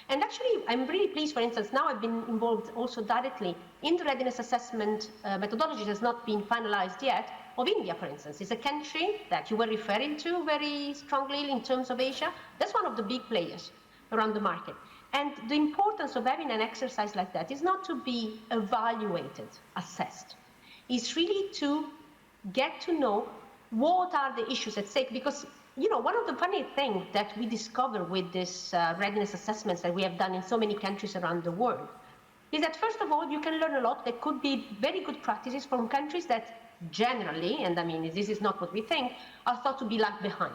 And actually, I'm really pleased, for instance, now I've been involved also directly in the readiness assessment methodology that has not been finalized yet, of India, for instance. It's a country that you were referring to very strongly in terms of Asia. That's one of the big players around the market. And the importance of having an exercise like that is not to be evaluated, assessed. It's really to get to know what are the issues at stake, because one of the funny things that we discover with this readiness assessments that we have done in so many countries around the world is that, first of all, you can learn a lot. There could be very good practices from countries that generally, and I mean, this is not what we think, are thought to be lag behind,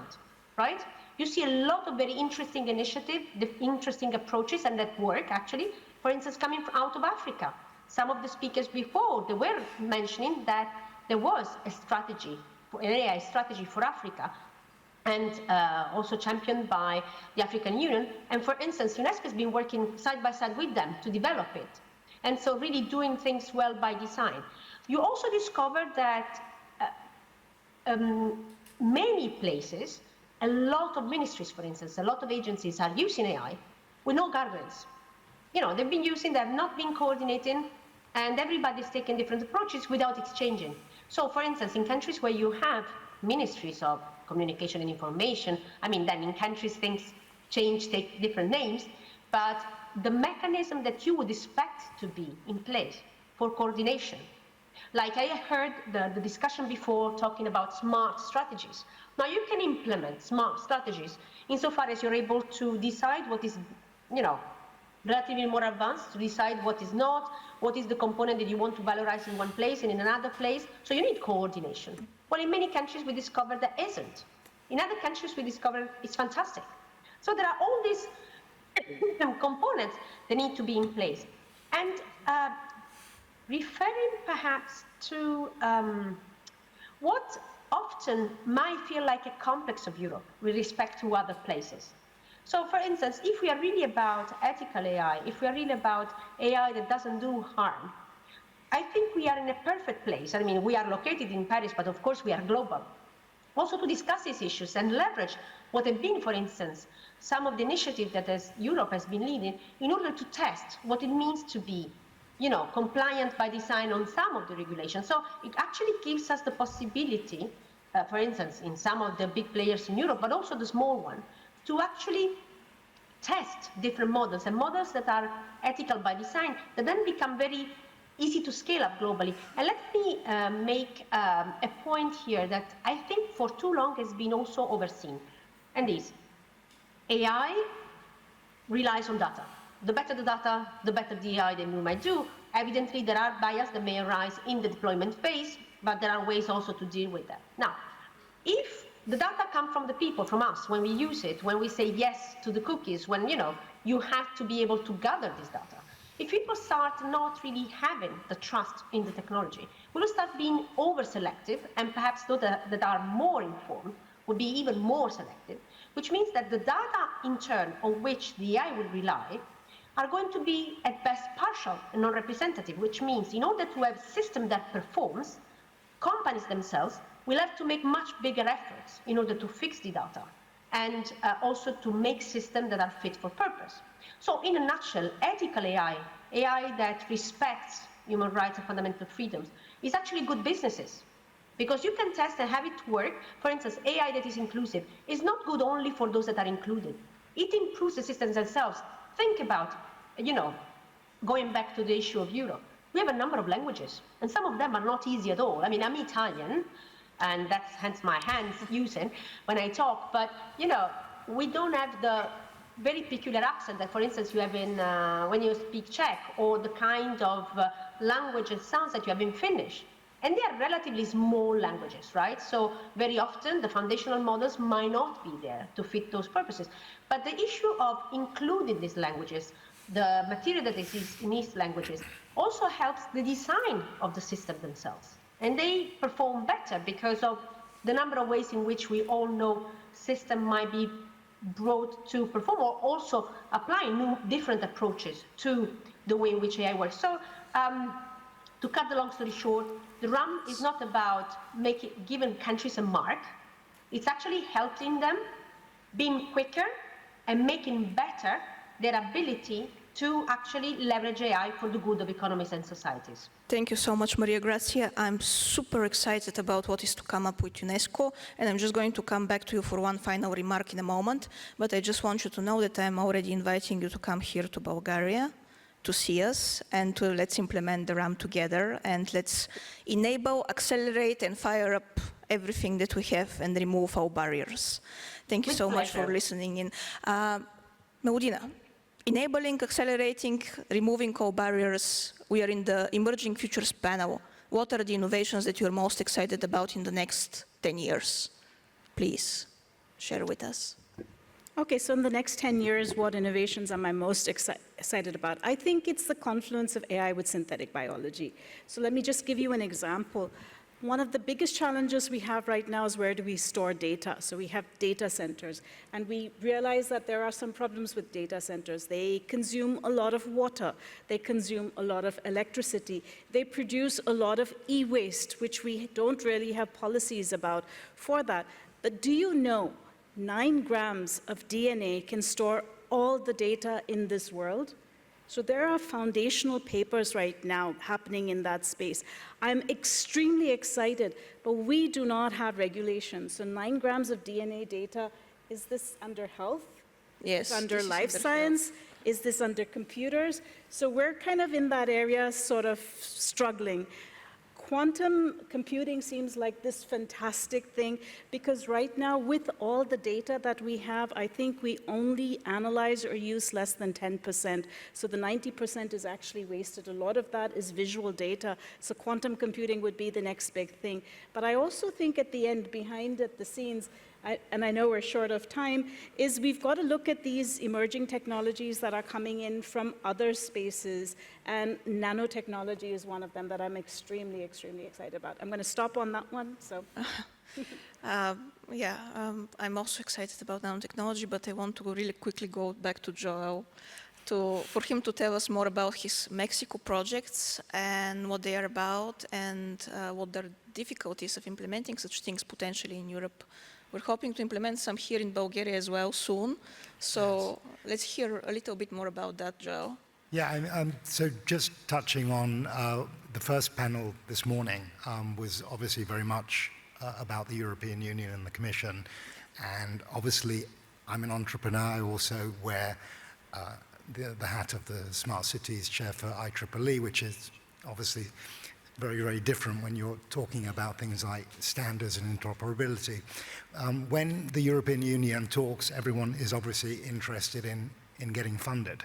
right? You see a lot of very interesting initiatives, interesting approaches, and that work, actually, for instance, coming out of Africa. Some of the speakers before, they were mentioning that there was a strategy, an AI strategy for Africa, and also championed by the African Union. And for instance, UNESCO has been working side by side with them to develop it. And so really doing things well by design. You also discover that many places, a lot of ministries, for instance, a lot of agencies are using AI with no guardrails. You know, they've been using, they've not been coordinating, and everybody's taking different approaches without exchanging. So, for instance, in countries where you have ministries of communication and information, I mean, then in countries things change, take different names, but the mechanism that you would expect to be in place for coordination. Like I heard the discussion before talking about smart strategies. Now you can implement smart strategies insofar as you're able to decide what is, you know, relatively more advanced, to decide what is not, what is the component that you want to valorize in one place and in another place. So you need coordination. Well, in many countries we discovered there isn't. In other countries we discovered it's fantastic. So there are all these components that need to be in place. And referring perhaps to what often might feel like a complex of Europe with respect to other places. So for instance, if we are really about ethical AI, if we are really about AI that doesn't do harm, I think we are in a perfect place. I mean, we are located in Paris, but of course we are global. Also to discuss these issues and leverage what have been, for instance, some of the initiatives that Europe has been leading in order to test what it means to be, you know, compliant by design on some of the regulations. So it actually gives us the possibility, for instance, in some of the big players in Europe, but also the small one, to actually test different models and models that are ethical by design that then become very easy to scale up globally. And let me make a point here that I think for too long has been also overseen, and is AI relies on data. The better the data, the better the AI that we might do. Evidently, there are biases that may arise in the deployment phase, but there are ways also to deal with that. Now, if the data come from the people, from us, when we use it, when we say yes to the cookies, when, you know, you have to be able to gather this data. If people start not really having the trust in the technology, we will start being over-selective, and perhaps those that are more informed will be even more selective, which means that the data in turn on which the AI will rely are going to be at best partial and non-representative, which means in order to have a system that performs, companies themselves will have to make much bigger efforts in order to fix the data and also to make systems that are fit for purpose. So in a nutshell, ethical AI, AI that respects human rights and fundamental freedoms, is actually good businesses. Because you can test and have it work. For instance, AI that is inclusive is not good only for those that are included. It improves the systems themselves. Think about, you know, going back to the issue of Europe. We have a number of languages, and some of them are not easy at all. I mean, I'm Italian, and that's hence my hands using when I talk, but, you know, we don't have the very peculiar accent that, for instance, you have in when you speak Czech, or the kind of language and sounds that you have in Finnish. And they are relatively small languages, right? So very often the foundational models might not be there to fit those purposes. But the issue of including these languages, the material that is in these languages, also helps the design of the system themselves. And they perform better because of the number of ways in which we all know system might be brought to perform, or also applying new different approaches to the way in which AI works. So to cut the long story short, the RAM is not about giving countries a mark. It's actually helping them being quicker and making better their ability to actually leverage AI for the good of economies and societies. Thank you so much, Maria Grazia. I'm super excited about what is to come up with UNESCO, and I'm just going to come back to you for one final remark in a moment, but I just want you to know that I'm already inviting you to come here to Bulgaria to see us, and let's implement the RAM together, and let's enable, accelerate, and fire up everything that we have and remove our barriers. Thank you so much for listening in. Meudina, enabling, accelerating, removing all barriers. We are in the Emerging Futures panel. What are the innovations that you're most excited about in the next 10 years? Please share with us. Okay, so in the next 10 years, what innovations am I most excited about? I think it's the confluence of AI with synthetic biology. So let me just give you an example. One of the biggest challenges we have right now is where do we store data? So we have data centers, and we realize that there are some problems with data centers. They consume a lot of water. They consume a lot of electricity. They produce a lot of e-waste, which we don't really have policies about for that. But do you know 9 grams of DNA can store all the data in this world? So there are foundational papers right now happening in that space. I'm extremely excited, but we do not have regulations. So 9 grams of DNA data, is this under health? Yes. Is under this is life under science? health. Is this under computers? So we're kind of in that area sort of struggling. Quantum computing seems like this fantastic thing because right now, with all the data that we have, I think we only analyze or use less than 10%. So the 90% is actually wasted. A lot of that is visual data. So quantum computing would be the next big thing. But I also think at the end, behind at the scenes, and I know we're short of time, is we've got to look at these emerging technologies that are coming in from other spaces, and nanotechnology is one of them that I'm extremely, extremely excited about. I'm going to stop on that one. So. I'm also excited about nanotechnology, but I want to really quickly go back to Joel for him to tell us more about his Mexico projects and what they are about and what the difficulties of implementing such things potentially in Europe. We're hoping to implement some here in Bulgaria as well soon. So let's hear a little bit more about that, Joel. Yeah, so just touching on the first panel this morning was obviously very much about the European Union and the Commission. And obviously, I'm an entrepreneur. I also wear the hat of the Smart Cities Chair for IEEE, which is obviously very, very different when you're talking about things like standards and interoperability. When the European Union talks, everyone is obviously interested in getting funded.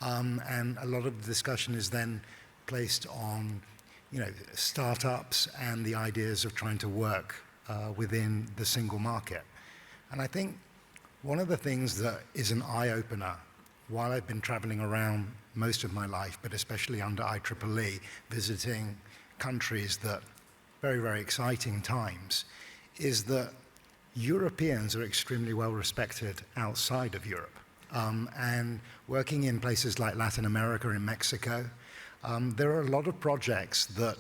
And a lot of the discussion is then placed on, startups and the ideas of trying to work within the single market. And I think one of the things that is an eye-opener while I've been traveling around most of my life, but especially under IEEE, visiting countries that very, very exciting times, is that Europeans are extremely well respected outside of Europe. And working in places like Latin America and Mexico, there are a lot of projects that,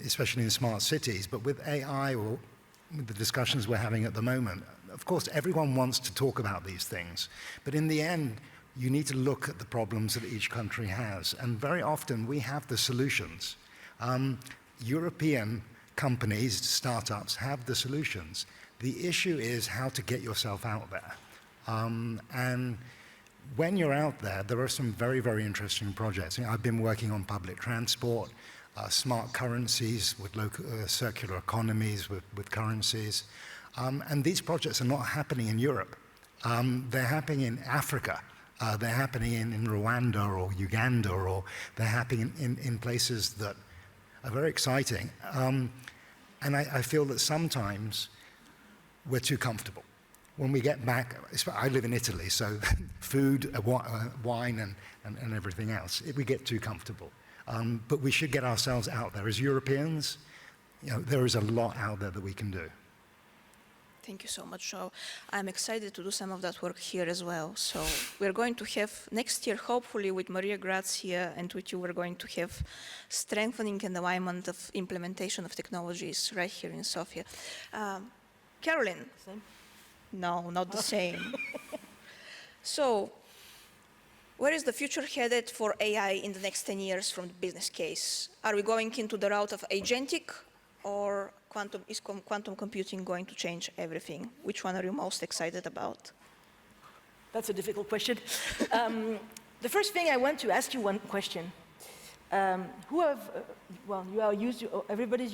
especially in smart cities, but with AI or with the discussions we're having at the moment, of course, everyone wants to talk about these things. But in the end, you need to look at the problems that each country has. And very often, we have the solutions. European companies, startups, have the solutions. The issue is how to get yourself out there. And when you're out there, there are some very, very interesting projects. I've been working on public transport, smart currencies with local, circular economies with currencies. And these projects are not happening in Europe. They're happening in Africa. They're happening in Rwanda or Uganda, or they're happening in places that are very exciting. And I feel that sometimes we're too comfortable. When we get back, I live in Italy, so food, wine, and everything else, we get too comfortable. But we should get ourselves out there. As Europeans, there is a lot out there that we can do. Thank you so much, Joe. I'm excited to do some of that work here as well. So we're going to have next year, hopefully with Maria Grazia and with you, we're going to have strengthening and alignment of implementation of technologies right here in Sofia. Caroline? Same? No, not the same. So where is the future headed for AI in the next 10 years from the business case? Are we going into the route of agentic, or is quantum computing going to change everything? Which one are you most excited about? That's a difficult question. The first thing I want to ask you one question. Everybody's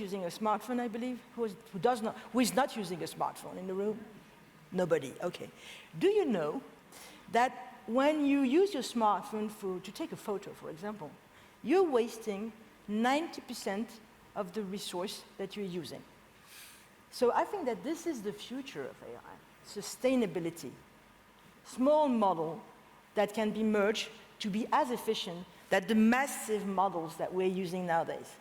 using a smartphone, I believe. Who is not using a smartphone in the room? Nobody, okay. Do you know that when you use your smartphone to take a photo, for example, you're wasting 90% of the resource that you're using? So I think that this is the future of AI, sustainability. Small model that can be merged to be as efficient as the massive models that we're using nowadays.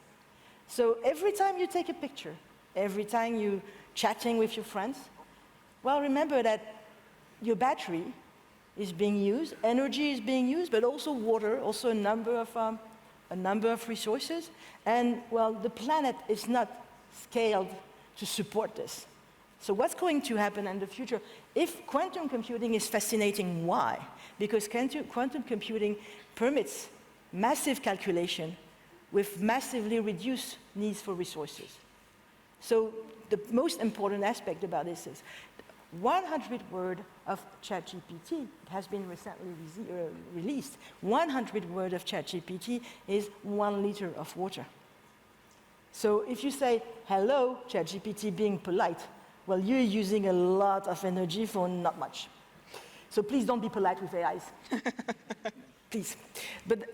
So every time you take a picture, every time you're chatting with your friends, well, remember that your battery is being used, energy is being used, but also water, also a number of resources. And, well, the planet is not scaled to support this. So what's going to happen in the future? If quantum computing is fascinating, why? Because quantum computing permits massive calculation with massively reduced needs for resources. So the most important aspect about this is 100 words of ChatGPT has been recently released. 100 words of ChatGPT is 1 liter of water. So if you say, hello, ChatGPT, being polite, well, you're using a lot of energy for not much. So please don't be polite with AIs. Please. But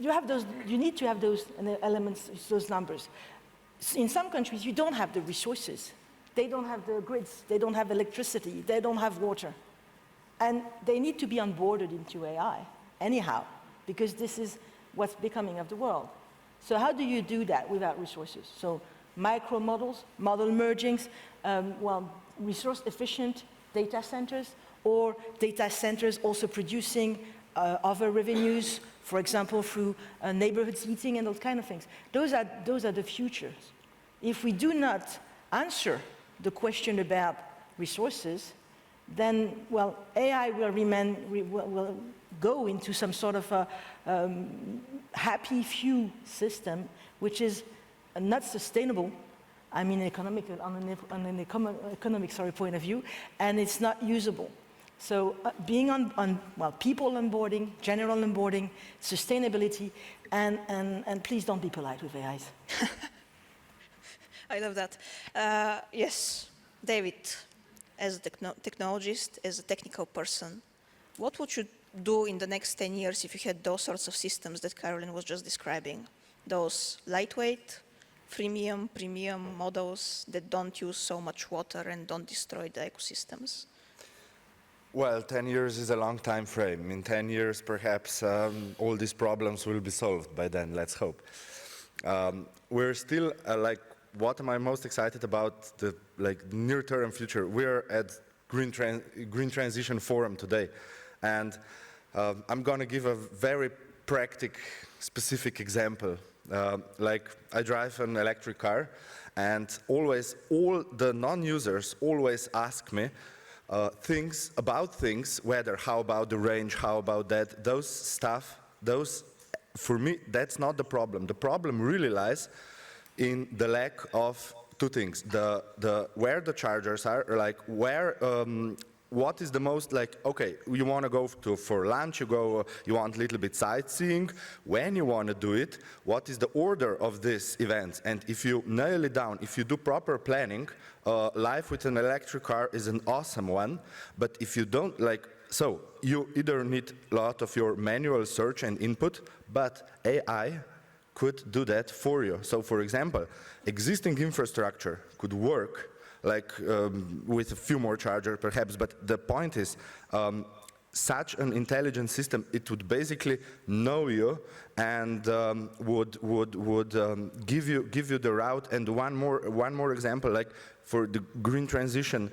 you need to have those elements, those numbers. In some countries, you don't have the resources. They don't have the grids, they don't have electricity, they don't have water. And they need to be onboarded into AI, anyhow, because this is what's becoming of the world. So how do you do that without resources? So micro models, model mergings, resource-efficient data centers, or data centers also producing other revenues, for example, through neighborhood heating and those kind of things. Those are the futures. If we do not answer the question about resources, then, well, AI will go into some sort of a happy few system, which is not sustainable, I mean, on an economic point of view, and it's not usable. So being on people onboarding, general onboarding, sustainability, and please don't be polite with AIs. I love that. Yes, David, as a technologist, as a technical person, what would you do in the next 10 years if you had those sorts of systems that Caroline was just describing? Those lightweight, freemium, premium models that don't use so much water and don't destroy the ecosystems? Well, 10 years is a long time frame. In 10 years, perhaps all these problems will be solved by then, let's hope. We're still, what am I most excited about the near-term future? We're at Green Transition Forum today, and I'm going to give a very practical, specific example. I drive an electric car, and always all the non-users always ask me things, whether how about the range, how about that, those stuff, for me, that's not the problem. The problem really lies in the lack of two things: where the chargers are, what is the most, okay, you want to go for lunch, you want a little bit sightseeing, when you want to do it, what is the order of this event? And if you nail it down, if you do proper planning, life with an electric car is an awesome one, but if you don't, so you either need a lot of your manual search and input, but AI could do that for you. So for example, existing infrastructure could work with a few more chargers perhaps, but the point is such an intelligent system, it would basically know you and would give you the route. And one more example, for the green transition,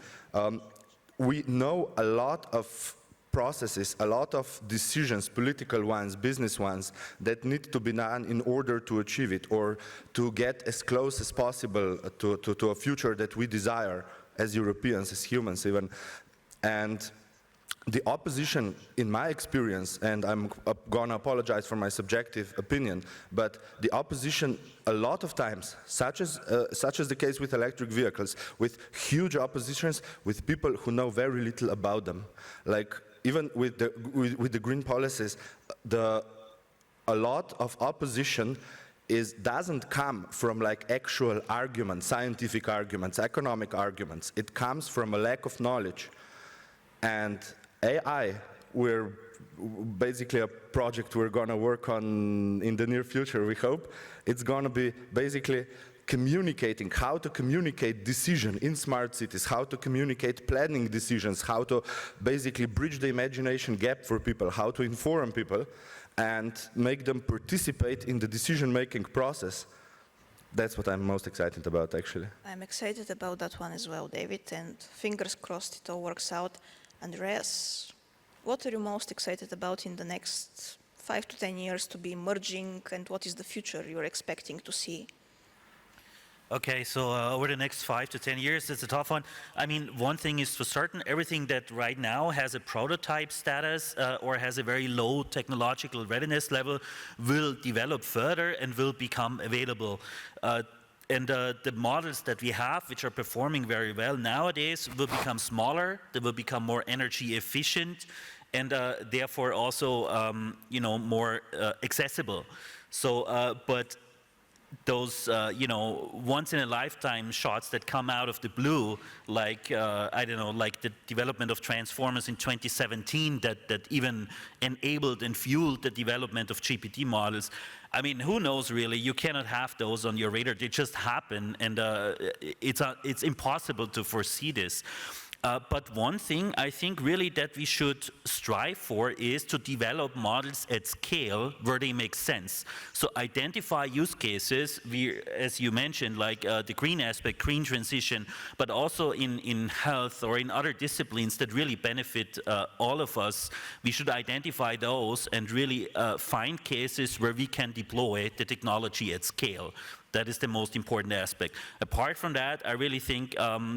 we know a lot of processes, a lot of decisions, political ones, business ones, that need to be done in order to achieve it, or to get as close as possible to a future that we desire as Europeans, as humans even. And the opposition, in my experience, and I'm going to apologize for my subjective opinion, but the opposition a lot of times, such as the case with electric vehicles, with huge oppositions, with people who know very little about them. Even with the green policies, a lot of opposition doesn't come from actual arguments, scientific arguments, economic arguments. It comes from a lack of knowledge. And AI, we're basically a project we're going to work on in the near future, we hope. It's going to be basically communicating, how to communicate decision in smart cities, how to communicate planning decisions, how to basically bridge the imagination gap for people, how to inform people and make them participate in the decision-making process. That's what I'm most excited about, actually. I'm excited about that one as well, David, and fingers crossed it all works out. Andreas, what are you most excited about in the next 5 to 10 years to be emerging, and what is the future you're expecting to see? Okay, so over the next 5 to 10 years, it's a tough one. I mean, one thing is for certain, everything that right now has a prototype status or has a very low technological readiness level will develop further and will become available. And the models that we have, which are performing very well nowadays, will become smaller, they will become more energy efficient, and therefore also, you know, more accessible. So, but those, you know, once-in-a-lifetime shots that come out of the blue, like, I don't know, like the development of Transformers in 2017 that even enabled and fueled the development of GPT models. I mean, who knows really? You cannot have those on your radar. They just happen, and it's impossible to foresee this. But one thing I think really that we should strive for is to develop models at scale where they make sense. So identify use cases, as you mentioned, like the green aspect, green transition, but also in health or in other disciplines that really benefit all of us. We should identify those and really find cases where we can deploy the technology at scale. That is the most important aspect. Apart from that, I really think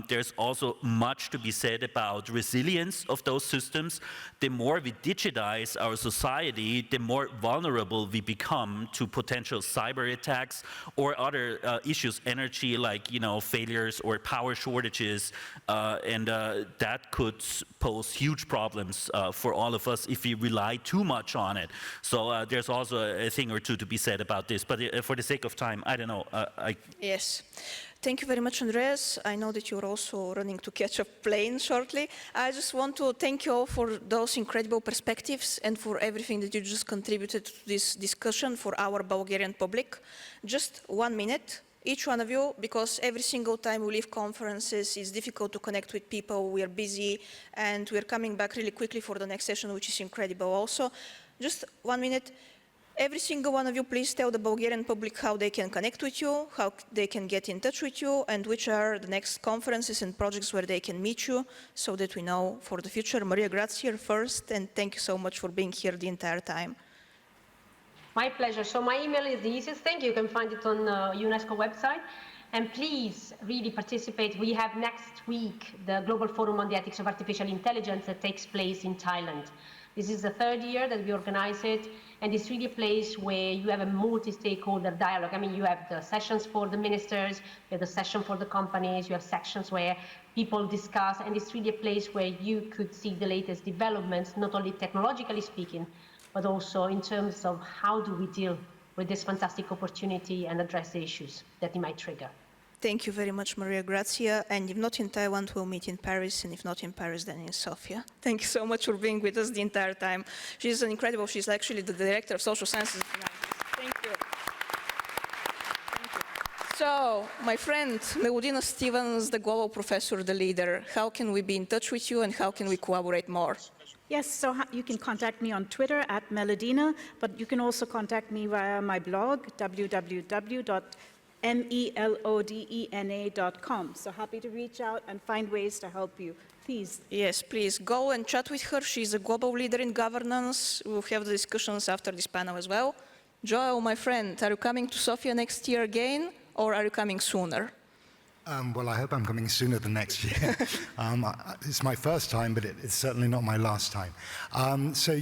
there's also much to be said about resilience of those systems. The more we digitize our society, the more vulnerable we become to potential cyber attacks or other issues, energy, like, you know, failures or power shortages, and that could pose huge problems for all of us if we rely too much on it. So there's also a thing or two to be said about this, but for the sake of time, I don't know. Yes. Thank you very much, Andreas. I know that you're also running to catch a plane shortly. I just want to thank you all for those incredible perspectives and for everything that you just contributed to this discussion for our Bulgarian public. Just 1 minute, each one of you, because every single time we leave conferences, it's difficult to connect with people, we are busy, and we're coming back really quickly for the next session, which is incredible also. Just 1 minute. Every single one of you, please tell the Bulgarian public how they can connect with you, how they can get in touch with you, and which are the next conferences and projects where they can meet you, so that we know for the future. Maria, grazie first, and thank you so much for being here the entire time. My pleasure. So my email is the easiest thing. You can find it on UNESCO website. And please really participate. We have next week the Global Forum on the Ethics of Artificial Intelligence that takes place in Thailand. This is the 3rd year that we organize it, and it's really a place where you have a multi-stakeholder dialogue. I mean, you have the sessions for the ministers, you have the session for the companies, you have sections where people discuss, and it's really a place where you could see the latest developments, not only technologically speaking, but also in terms of how do we deal with this fantastic opportunity and address the issues that it might trigger. Thank you very much, Maria Grazia. And if not in Taiwan, we'll meet in Paris. And if not in Paris, then in Sofia. Thank you so much for being with us the entire time. She's incredible. She's actually the director of social sciences. Thank you. Thank you. So, my friend, Meudina Stevens, the global professor, the leader, how can we be in touch with you and how can we collaborate more? Yes, so you can contact me on Twitter @Melodina, but you can also contact me via my blog, www.melodena.com. So happy to reach out and find ways to help you. Please. Yes, please go and chat with her. She's a global leader in governance. We'll have the discussions after this panel as well. Joel, my friend, are you coming to Sofia next year again, or are you coming sooner? Well, I hope I'm coming sooner than next year. It's my first time, but it's certainly not my last time. So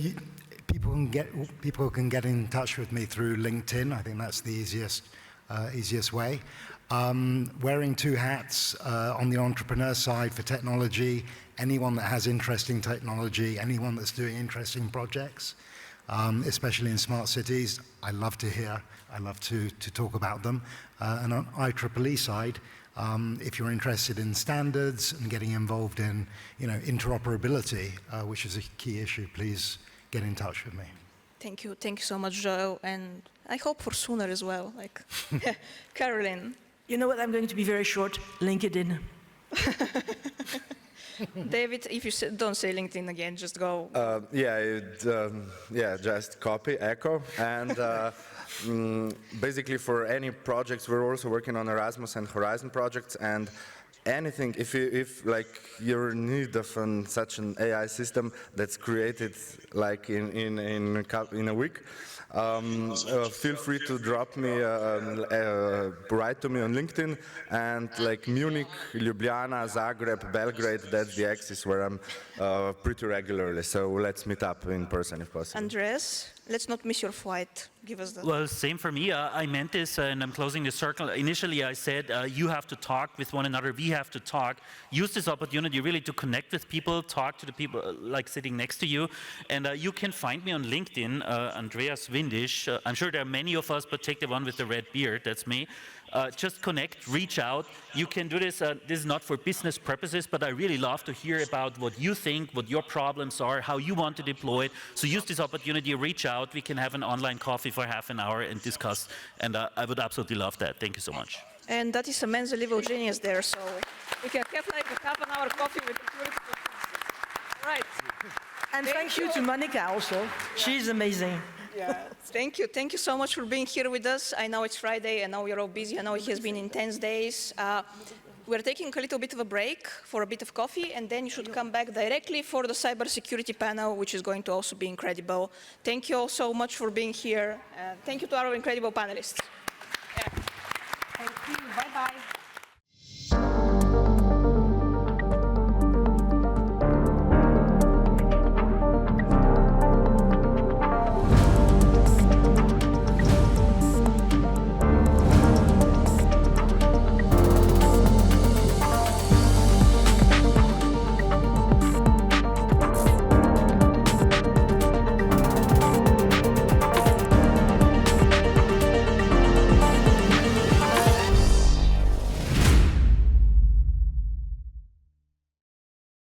people can get in touch with me through LinkedIn. I think that's the easiest way. Wearing 2 hats on the entrepreneur side for technology, anyone that has interesting technology, anyone that's doing interesting projects, especially in smart cities, I love to hear, I love to talk about them. And on IEEE side, if you're interested in standards and getting involved in, interoperability, which is a key issue, please get in touch with me. Thank you so much, Joel, and I hope for sooner as well. Like, Caroline. You know what? I'm going to be very short. LinkedIn. David, if you don't say LinkedIn again, just go. Just copy, echo, and basically for any projects, we're also working on Erasmus and Horizon projects, and anything, if you're in need of such an AI system that's created like in a week, feel free to drop me, write to me on LinkedIn, and like Munich, Ljubljana, Zagreb, Belgrade, that's the axis where I'm pretty regularly, so let's meet up in person if possible. Andreas, let's not miss your flight. Give us the... Well, same for me. I meant this, and I'm closing the circle. Initially, I said you have to talk with one another. We have to talk. Use this opportunity really to connect with people, talk to the people like sitting next to you. And you can find me on LinkedIn, Andreas Windisch. I'm sure there are many of us, but take the one with the red beard. That's me. Just connect, reach out. You can do this. This is not for business purposes, but I really love to hear about what you think, what your problems are, how you want to deploy it. So use this opportunity, reach out. We can have an online coffee for half an hour and discuss. And I would absolutely love that. Thank you so much. And that is a men's level genius there, so we can have like a half an hour coffee with the Right. And thank you to Monica also. She's amazing. Yeah. Thank you. Thank you so much for being here with us. I know it's Friday. I know you're all busy. I know it has been intense days. We're taking a little bit of a break for a bit of coffee, and then you should come back directly for the cybersecurity panel, which is going to also be incredible. Thank you all so much for being here. Thank you to our incredible panelists. Yeah. Thank you. Bye-bye.